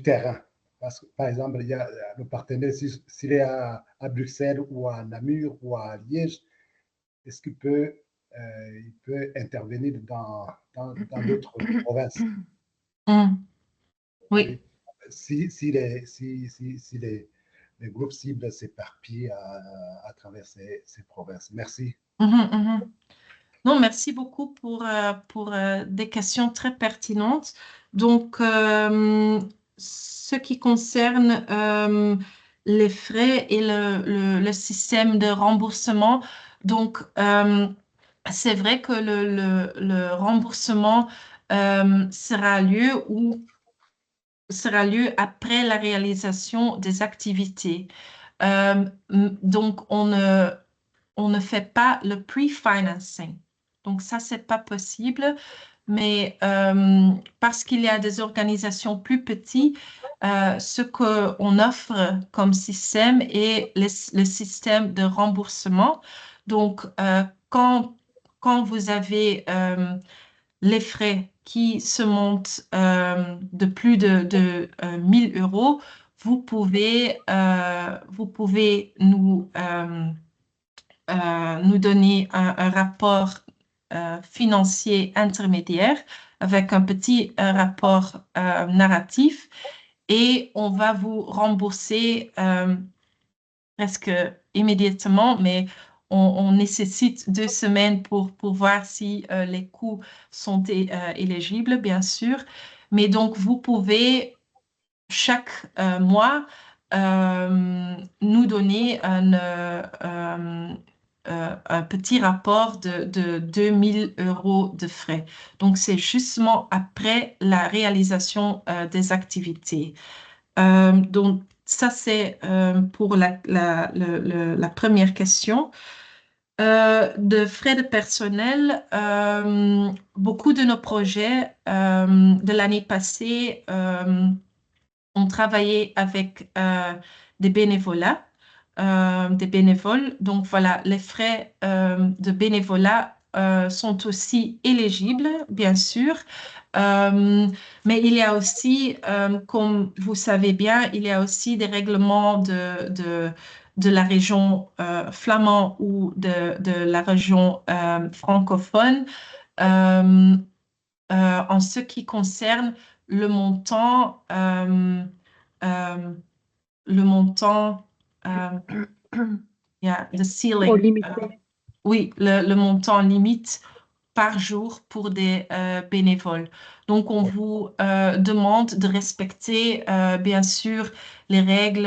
terrain. Parce que, par exemple, il y a le partenaire, s'il est à Bruxelles ou à Namur ou à Liège, est-ce qu'il peut intervenir dans d'autres provinces? Oui. Si les groupes cibles s'éparpillent à travers ces provinces. Merci. Non, merci beaucoup pour des questions très pertinentes. Donc, ce qui concerne les frais et le système de remboursement, donc, c'est vrai que le remboursement sera lieu après la réalisation des activités. Donc, on ne fait pas le pre-financing. Donc, ça, c'est pas possible. Mais parce qu'il y a des organisations plus petites, ce qu'on offre comme système est le système de remboursement. Donc, quand vous avez les frais qui se montent de plus de 1000 euros, vous pouvez nous donner un rapport financier intermédiaire avec un petit rapport narratif et on va vous rembourser presque immédiatement, mais on nécessite 2 semaines pour voir si les coûts sont éligibles, bien sûr. Mais donc, vous pouvez chaque mois nous donner un petit rapport de 2000 euros de frais. Donc, c'est justement après la réalisation des activités. Donc, ça, c'est pour la première question. De frais de personnel, beaucoup de nos projets de l'année passée ont travaillé avec des bénévoles. Donc voilà, les frais de bénévolat sont aussi éligibles, bien sûr. Mais il y a aussi, comme vous savez bien, il y a aussi des règlements de la région flamande ou de la région francophone en ce qui concerne le montant, the ceiling. limité. Oui, le montant limite par jour pour des bénévoles. Donc, on vous demande de respecter, bien sûr, les règles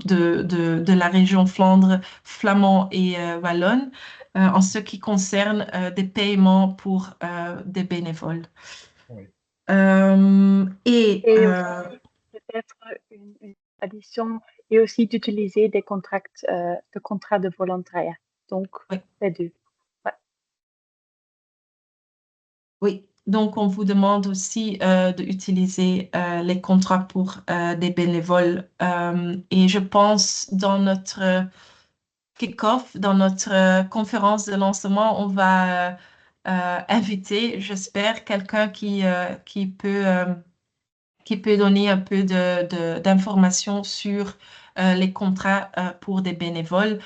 de la région Flandre, flamand et wallonne en ce qui concerne des paiements pour des bénévoles. Oui. Et peut-être une addition et aussi d'utiliser des contrats de volontariat. Donc, oui. les deux. Ouais. Oui, Donc, on vous demande aussi d'utiliser les contrats pour des bénévoles. Et je pense dans notre kick-off, dans notre conférence de lancement, on va inviter, j'espère, quelqu'un qui peut donner un peu d'informations sur les contrats pour des bénévoles.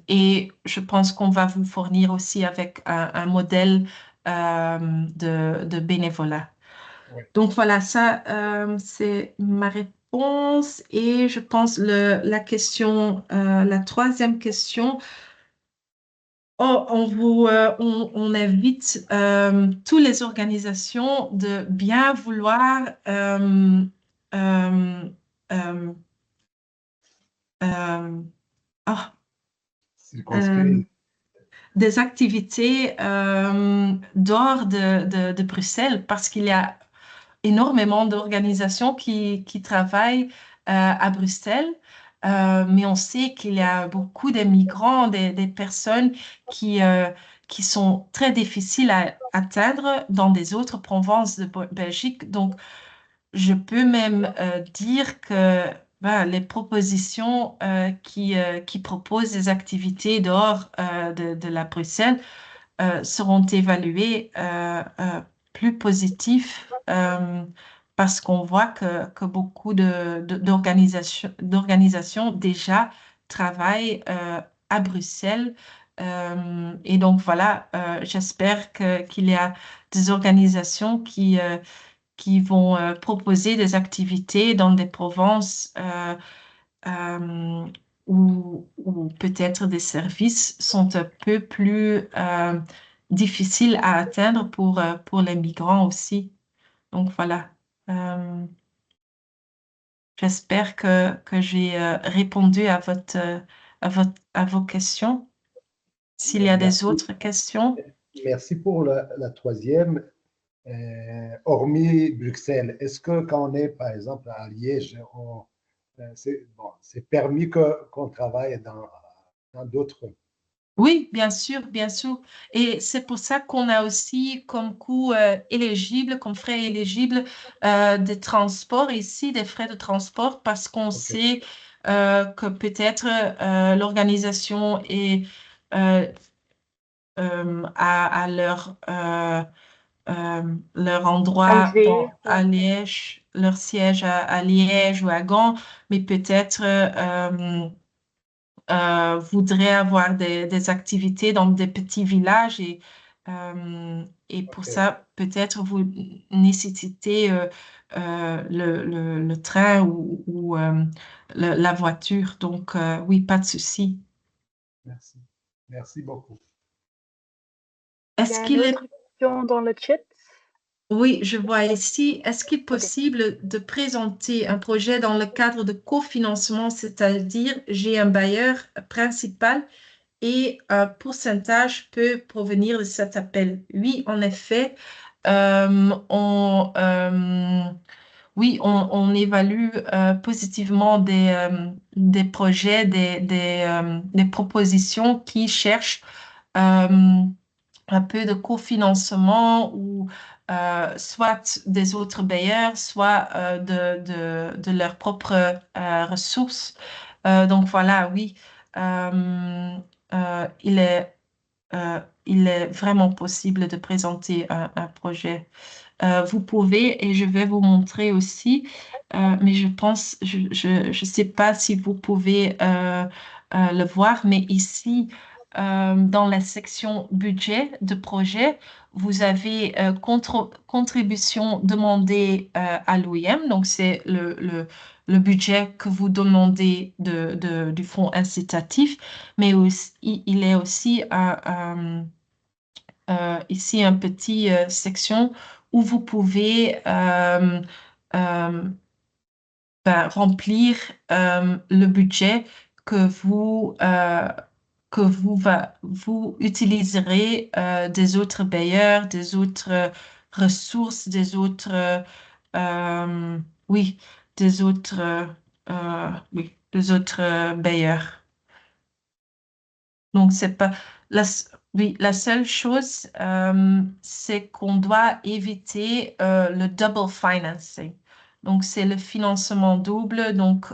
Et je pense qu'on va vous fournir aussi avec un modèle de bénévolat. Ouais. Donc voilà, ça, c'est ma réponse. Et je pense la question, la troisième question, on invite toutes les organisations de bien vouloir euh, euh, euh, ah, Circonscrit. des activités dehors de Bruxelles parce qu'il y a énormément d'organisations qui travaillent à Bruxelles, mais on sait qu'il y a beaucoup de migrants, des personnes qui sont très difficiles à atteindre dans des autres provinces de Belgique. Donc, je peux même dire que les propositions qui proposent des activités dehors de la Bruxelles seront évalués plus positifs parce qu'on voit que beaucoup d'organisations déjà travaillent à Bruxelles. Et donc voilà, j'espère qu'il y a des organisations qui vont proposer des activités dans des provinces euh, où peut-être des services sont un peu plus difficiles à atteindre pour les migrants aussi. Donc voilà. Euh, J'espère que j'ai répondu à vos questions. S'il y a des Merci. autres questions. Merci pour la troisième. Hormis Bruxelles, est-ce que quand on est, par exemple, à Liège, c'est permis qu'on travaille dans d'autres? Oui, bien sûr, bien sûr. Et c'est pour ça qu'on a aussi comme coût éligible, comme frais éligibles, des transports ici, des frais de transport, parce qu'on Ok. sait que peut-être l'organisation est euh, à leur endroit Alger, à Liège, leur siège à Liège ou à Gand, mais peut-être voudrait avoir des activités dans des petits villages et pour Ok. ça, peut-être vous nécessitez le train ou la voiture. Donc, oui, pas de souci. Merci. Merci beaucoup. il y Est-ce a une qu'il est autre question dans le chat. Oui, je vois ici. Est-ce qu'il est Ok. possible de présenter un projet dans le cadre de cofinancement, c'est-à-dire j'ai un bailleur principal et un pourcentage peut provenir de cet appel? Oui, en effet, euh, on, euh, oui, on évalue positivement des projets, des propositions qui cherchent euh, un peu de cofinancement ou soit des autres bailleurs, soit de leurs propres ressources. Donc voilà, oui, euh, euh, il est, il est vraiment possible de présenter un projet. Vous pouvez, et je vais vous montrer aussi, mais je pense, je sais pas si vous pouvez le voir, mais ici, dans la section budget de projet, vous avez contribution demandée à l'OIM, donc c'est le budget que vous demandez du fonds incitatif, mais aussi, il est aussi ici un petit section où vous pouvez euh, remplir le budget que vous utiliserez des autres bailleurs, des autres ressources, des autres euh, oui, des autres bailleurs. Donc c'est pas là, Oui, la seule chose, c'est qu'on doit éviter le double financing. Donc, c'est le financement double. Donc,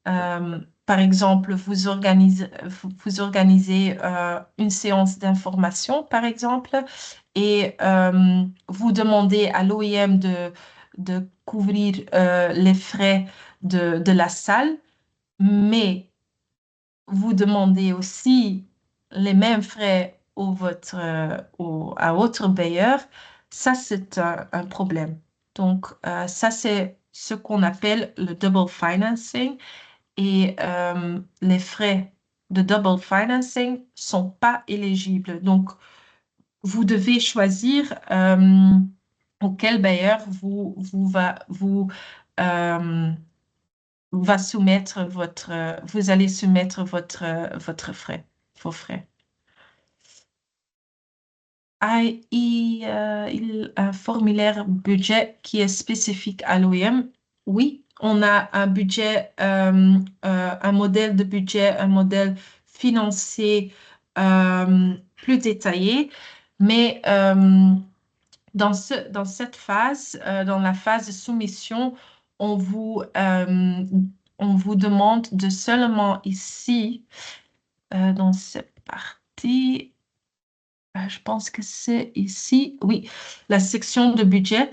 par exemple, vous organisez une séance d'information, par exemple, et vous demandez à l'OIM de couvrir les frais de la salle, mais vous demandez aussi les mêmes frais à votre bailleur. Ça, c'est un problème. Donc, ça, c'est ce qu'on appelle le double financing. Et les frais de double financing sont pas éligibles. Donc, vous devez choisir auquel bailleur euh, va soumettre vous allez soumettre votre frais, vos frais. Ah, un formulaire budget qui est spécifique à l'OIM. Oui, on a un budget, un modèle de budget, un modèle financier plus détaillé, mais dans cette phase, dans la phase de soumission, on vous, euh, on vous demande de seulement ici, dans cette partie, je pense que c'est ici, oui, la section de budget.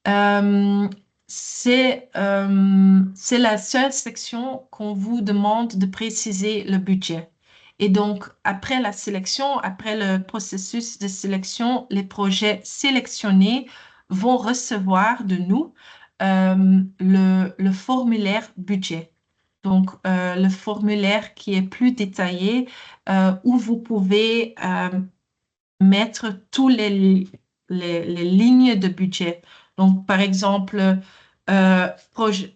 Euh, c'est la seule section qu'on vous demande de préciser le budget. Et donc, après la sélection, après le processus de sélection, les projets sélectionnés vont recevoir de nous le formulaire budget. Donc, le formulaire qui est plus détaillé, où vous pouvez mettre tous les lignes de budget. Donc, par exemple,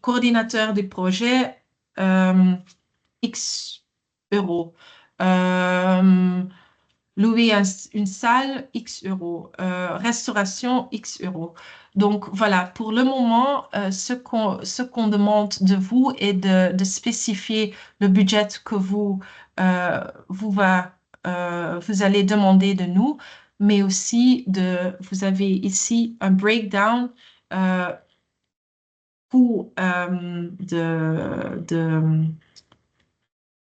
coordinateur du projet, X euros. Euh, Louer une salle, X euros. Restauration, X euros. Donc, voilà, pour le moment, ce qu'on demande de vous est de spécifier le budget que vous allez demander de nous, mais aussi vous avez ici un breakdown euh, coût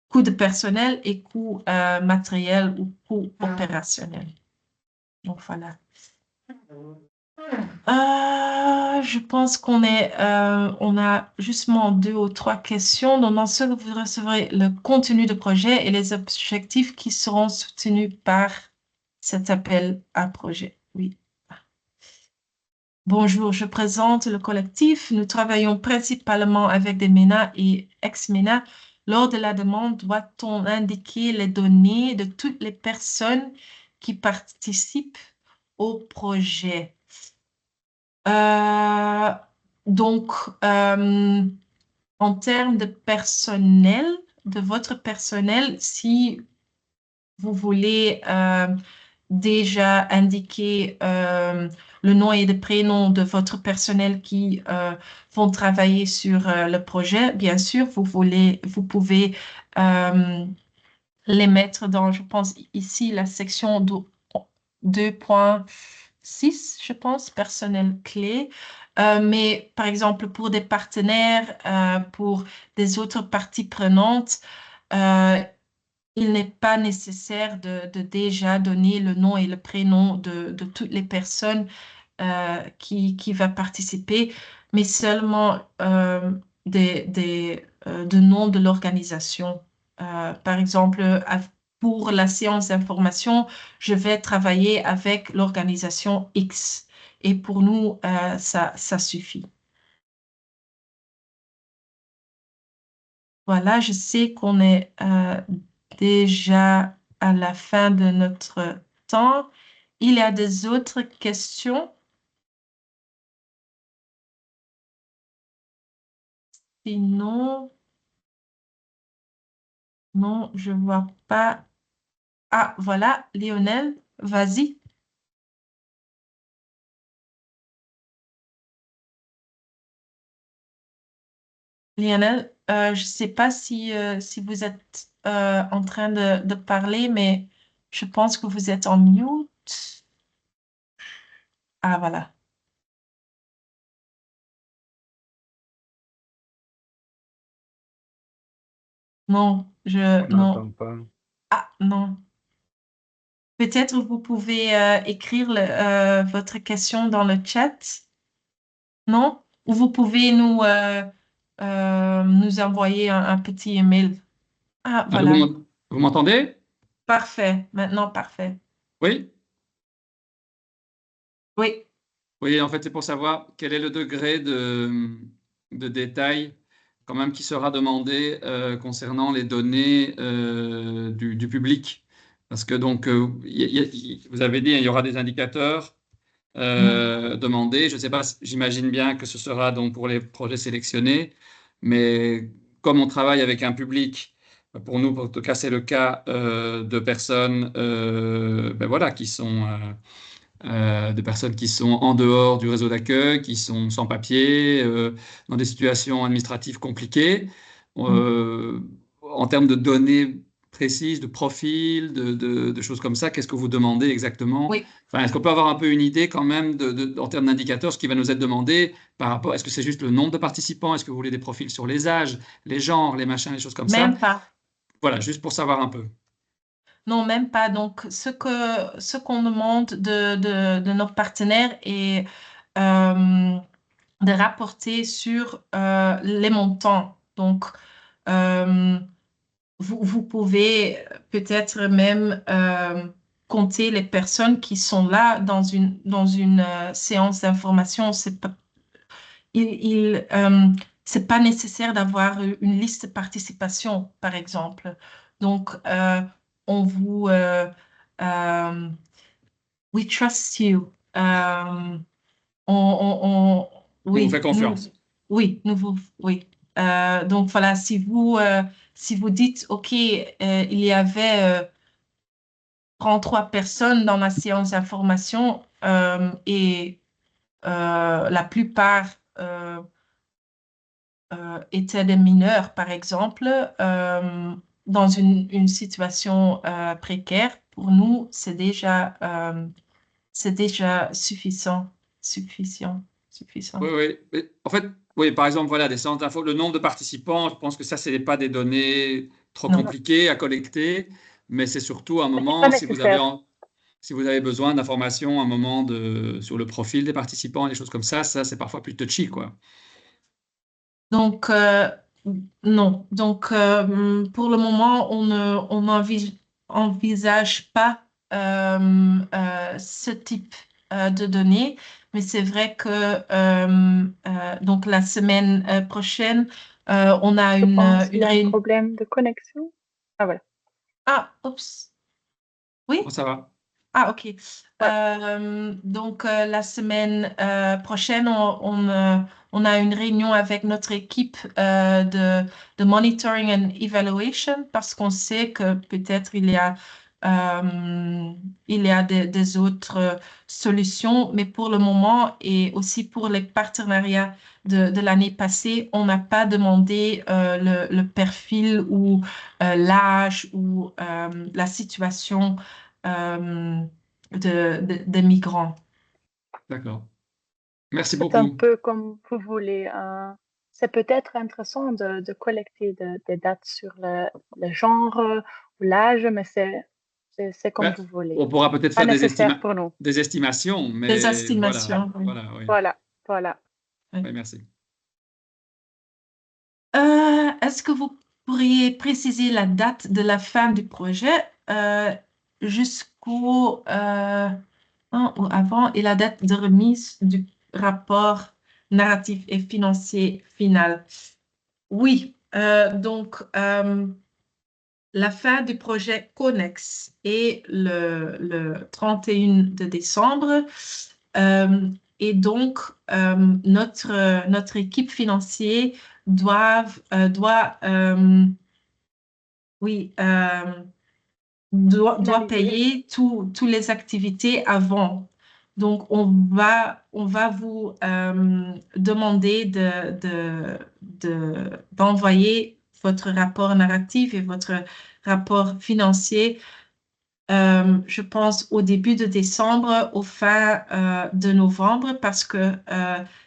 coût de personnel et coût matériel ou coût opérationnel. Donc voilà. Je pense on a justement 2 ou 3 questions. Donc, dans ce, vous recevrez le contenu du projet et les objectifs qui seront soutenus par cet appel à projet. Oui. Bonjour, je présente le collectif. Nous travaillons principalement avec des MENA et ex-MENA. Lors de la demande, doit-on indiquer les données de toutes les personnes qui participent au projet? Euh, donc, en termes de personnel, de votre personnel, si vous voulez déjà indiquer le nom et le prénom de votre personnel qui vont travailler sur le projet, bien sûr, vous pouvez les mettre dans, je pense, ici, la section 2.6, je pense, personnel clé. Mais par exemple, pour des partenaires, pour des autres parties prenantes, euh, il n'est pas nécessaire de déjà donner le nom et le prénom de toutes les personnes qui va participer, mais seulement de nom de l'organisation. Par exemple, pour la séance d'information, je vais travailler avec l'organisation X. Et pour nous, ça suffit. Voilà, je sais qu'on est déjà à la fin de notre temps. Il y a des autres questions? Sinon, non, je vois pas. Ah, voilà, Lionel, vas-y. Lionel, je ne sais pas si vous êtes en train de parler, mais Je pense que vous êtes en mute. Ah, voilà. Non, On non. n'entend pas. Ah, non. Peut-être vous pouvez écrire votre question dans le chat, non? Ou vous pouvez nous envoyer un petit email. Ah, Allô, voilà. vous m'entendez? Parfait. Maintenant, parfait. Oui? Oui. Oui, en fait, c'est pour savoir quel est le degré de détail quand même qui sera demandé concernant les données du public. Parce que donc, vous avez dit, il y aura des indicateurs demandés. Je ne sais pas, j'imagine bien que ce sera donc pour les projets sélectionnés, mais comme on travaille avec un public, pour nous, pour tout cas, c'est le cas de personnes ben voilà, qui sont des personnes qui sont en dehors du réseau d'accueil, qui sont sans papier, dans des situations administratives compliquées. En termes de données précises, de profils, de choses comme ça, qu'est-ce que vous demandez exactement? Oui. Enfin, est-ce qu'on peut avoir un peu une idée quand même en termes d'indicateurs, ce qui va nous être demandé par rapport, est-ce que c'est juste le nombre de participants? Est-ce que vous voulez des profils sur les âges, les genres, les machins, les choses comme ça? Même pas. Voilà, juste pour savoir un peu. Non, même pas. Donc, ce qu'on demande de nos partenaires est de rapporter sur les montants. Donc, vous pouvez peut-être même compter les personnes qui sont là dans une séance d'information. C'est pas nécessaire d'avoir une liste de participation, par exemple. Donc, on vous... we trust you. On vous fait Oui, confiance. oui. Donc voilà, si vous dites, OK, il y avait 33 personnes dans la séance d'information et la plupart étaient des mineurs, par exemple, dans une situation précaire, pour nous, c'est déjà suffisant, suffisant, suffisant. Oui, oui. Mais en fait, oui, par exemple, voilà, des centres d'info, le nombre de participants, je pense que ça, ce n'est pas des données trop Non. compliquées à collecter, mais c'est surtout un Pas moment, nécessaire. si vous avez besoin d'informations, un moment sur le profil des participants, des choses comme ça, c'est parfois plus touchy, quoi. Donc, non. Donc, pour le moment, on n'envisage pas ce type de données, mais c'est vrai que donc la semaine prochaine, on a Je pense qu'il une y a un réunion. problème de connexion. Ah, voilà. Ah, oups. Oui? Bon, ça va. Ah, OK. Ouais. Donc, la semaine prochaine, on a une réunion avec notre équipe de monitoring and evaluation parce qu'on sait que peut-être il y a des autres solutions, mais pour le moment et aussi pour les partenariats de l'année passée, on n'a pas demandé le perfil ou l'âge ou la situation des migrants. D'accord. Merci C'est un beaucoup. peu comme vous voulez. C'est peut-être intéressant de collecter des dates sur le genre ou l'âge, mais c'est comme Ben, vous voulez. on pourra peut-être Pas faire nécessaire pour nous. des estimations, Des mais voilà, estimations, oui. voilà, oui. Voilà. Oui. Oui, merci. Est-ce que vous pourriez préciser la date de la fin du projet jusqu'au ou avant et la date de remise du rapport narratif et financier final? Oui, donc la fin du projet Connex est le 31 de décembre. Et donc, notre équipe financière doit, oui, doit Finalisé. payer toutes les activités avant. Donc, on va vous demander d'envoyer votre rapport narratif et votre rapport financier je pense au début de décembre, au fin de novembre, parce que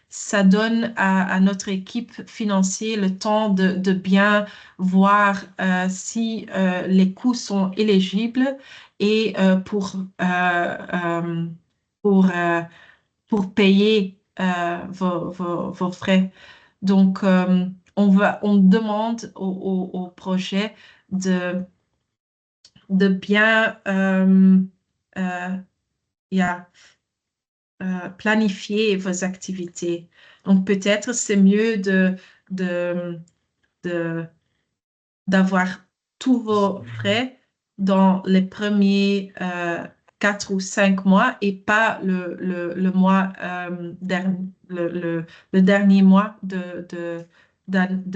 ça donne à notre équipe financière le temps de bien voir si les coûts sont éligibles et pour, euh, pour payer vos frais. Donc, on demande au projet de bien euh, yeah, planifier vos activités. Donc, peut-être c'est mieux de, de- d'avoir tous vos frais dans les premiers 4 ou 5 mois et pas le mois le dernier mois de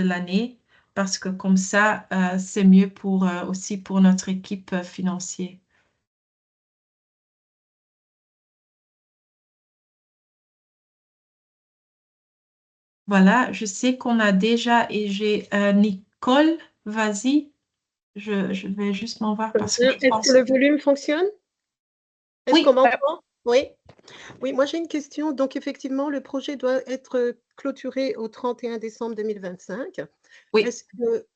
l'année parce que comme ça, c'est mieux pour, aussi pour notre équipe financière. Voilà, je sais qu'on a déjà et j'ai Nicole, vas-y, je vais juste m'en voir parce que je Est-ce pense. que le volume fonctionne? Est-ce qu'on Oui, m'entend? Oui. Oui, moi j'ai une question. Donc effectivement, le projet doit être clôturé au 31 décembre 2025. oui. Est-ce que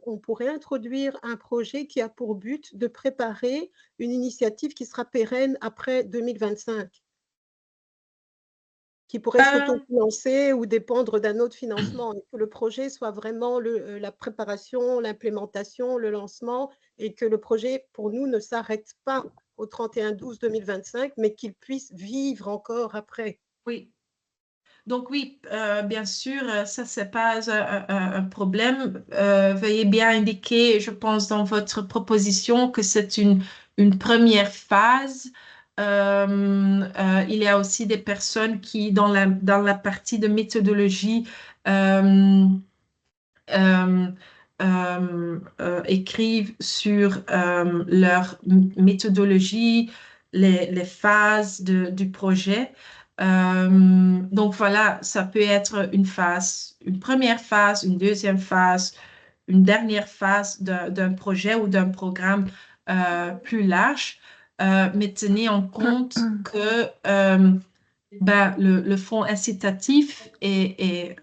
on pourrait introduire un projet qui a pour but de préparer une initiative qui sera pérenne après 2025, qui pourrait s'autofinancer ou dépendre d'un autre financement, et que le projet soit vraiment la préparation, l'implémentation, le lancement, et que le projet, pour nous, ne s'arrête pas au 31/12/2025, mais qu'il puisse vivre encore après. Oui. Donc oui, bien sûr, ça, c'est pas un problème. Veuillez bien indiquer, je pense, dans votre proposition que c'est une première phase. Il y a aussi des personnes qui, dans la partie de méthodologie, euh, euh, écrivent sur leur méthodologie, les phases du projet. Donc voilà, ça peut être une phase, une première phase, une deuxième phase, une dernière phase d'un projet ou d'un programme plus large. Mais tenez en compte que le fonds incitatif est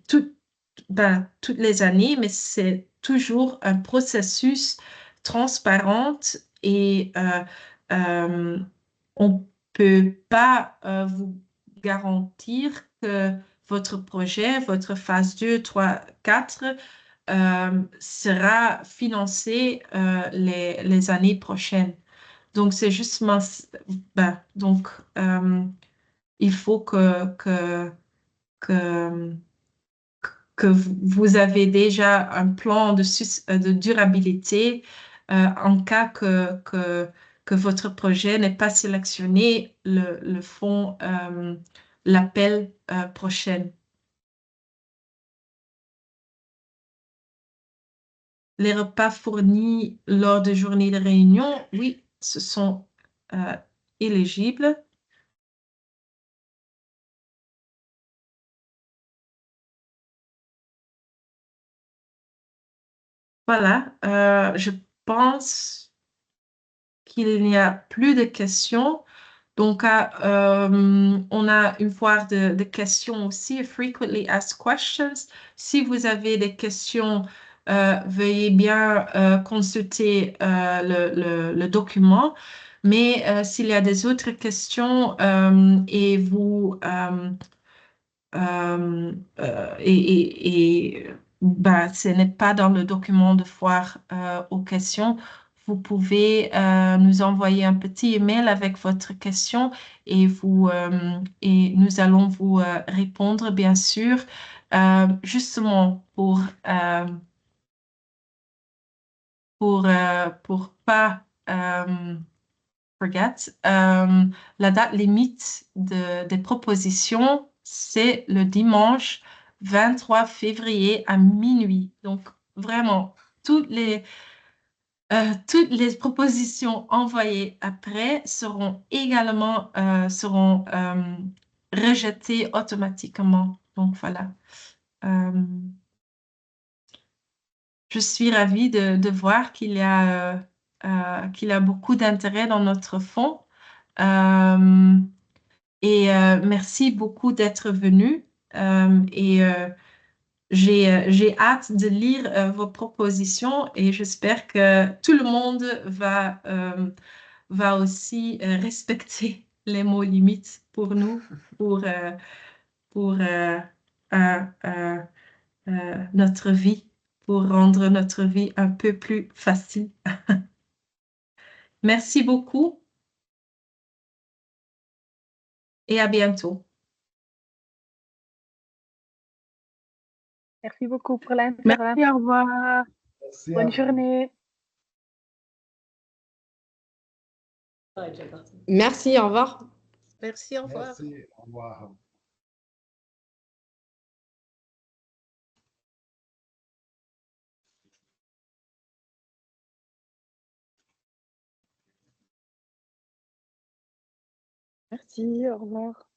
toutes les années, mais c'est toujours un processus transparent et on ne peut pas vous garantir que votre projet, votre phase 2, 3, 4 sera financé les années prochaines. Donc, c'est justement, donc, il faut que que vous avez déjà un plan de durabilité en cas que votre projet n'est pas sélectionné, le fonds l'appel prochaine. Les repas fournis lors de journées de réunion, oui, ce sont éligibles. Voilà, je pense qu'il n'y a plus de questions. Donc, on a une foire de questions aussi, Frequently Asked Questions. Si vous avez des questions, veuillez bien consulter le document. Mais s'il y a des autres questions et vous ce n'est pas dans le document de foire aux questions. Vous pouvez nous envoyer un petit email avec votre question et nous allons vous répondre, bien sûr. Justement, pour pas forget, la date limite des propositions, c'est le dimanche 23 février à minuit. Donc, vraiment, toutes les propositions envoyées après seront également rejetées automatiquement. Donc, voilà. Je suis ravie de voir qu'il y a qu'il a beaucoup d'intérêt dans notre fonds. Merci beaucoup d'être venu. J'ai hâte de lire vos propositions et j'espère que tout le monde va aussi respecter les mots limites pour nous, pour notre vie, pour rendre notre vie un peu plus facile. Merci beaucoup et à bientôt. Merci beaucoup pour l'intérêt. Merci, au revoir. Merci à Bonne vous. journée. Merci, au revoir. Merci, au revoir. Merci, au revoir. Merci, au revoir.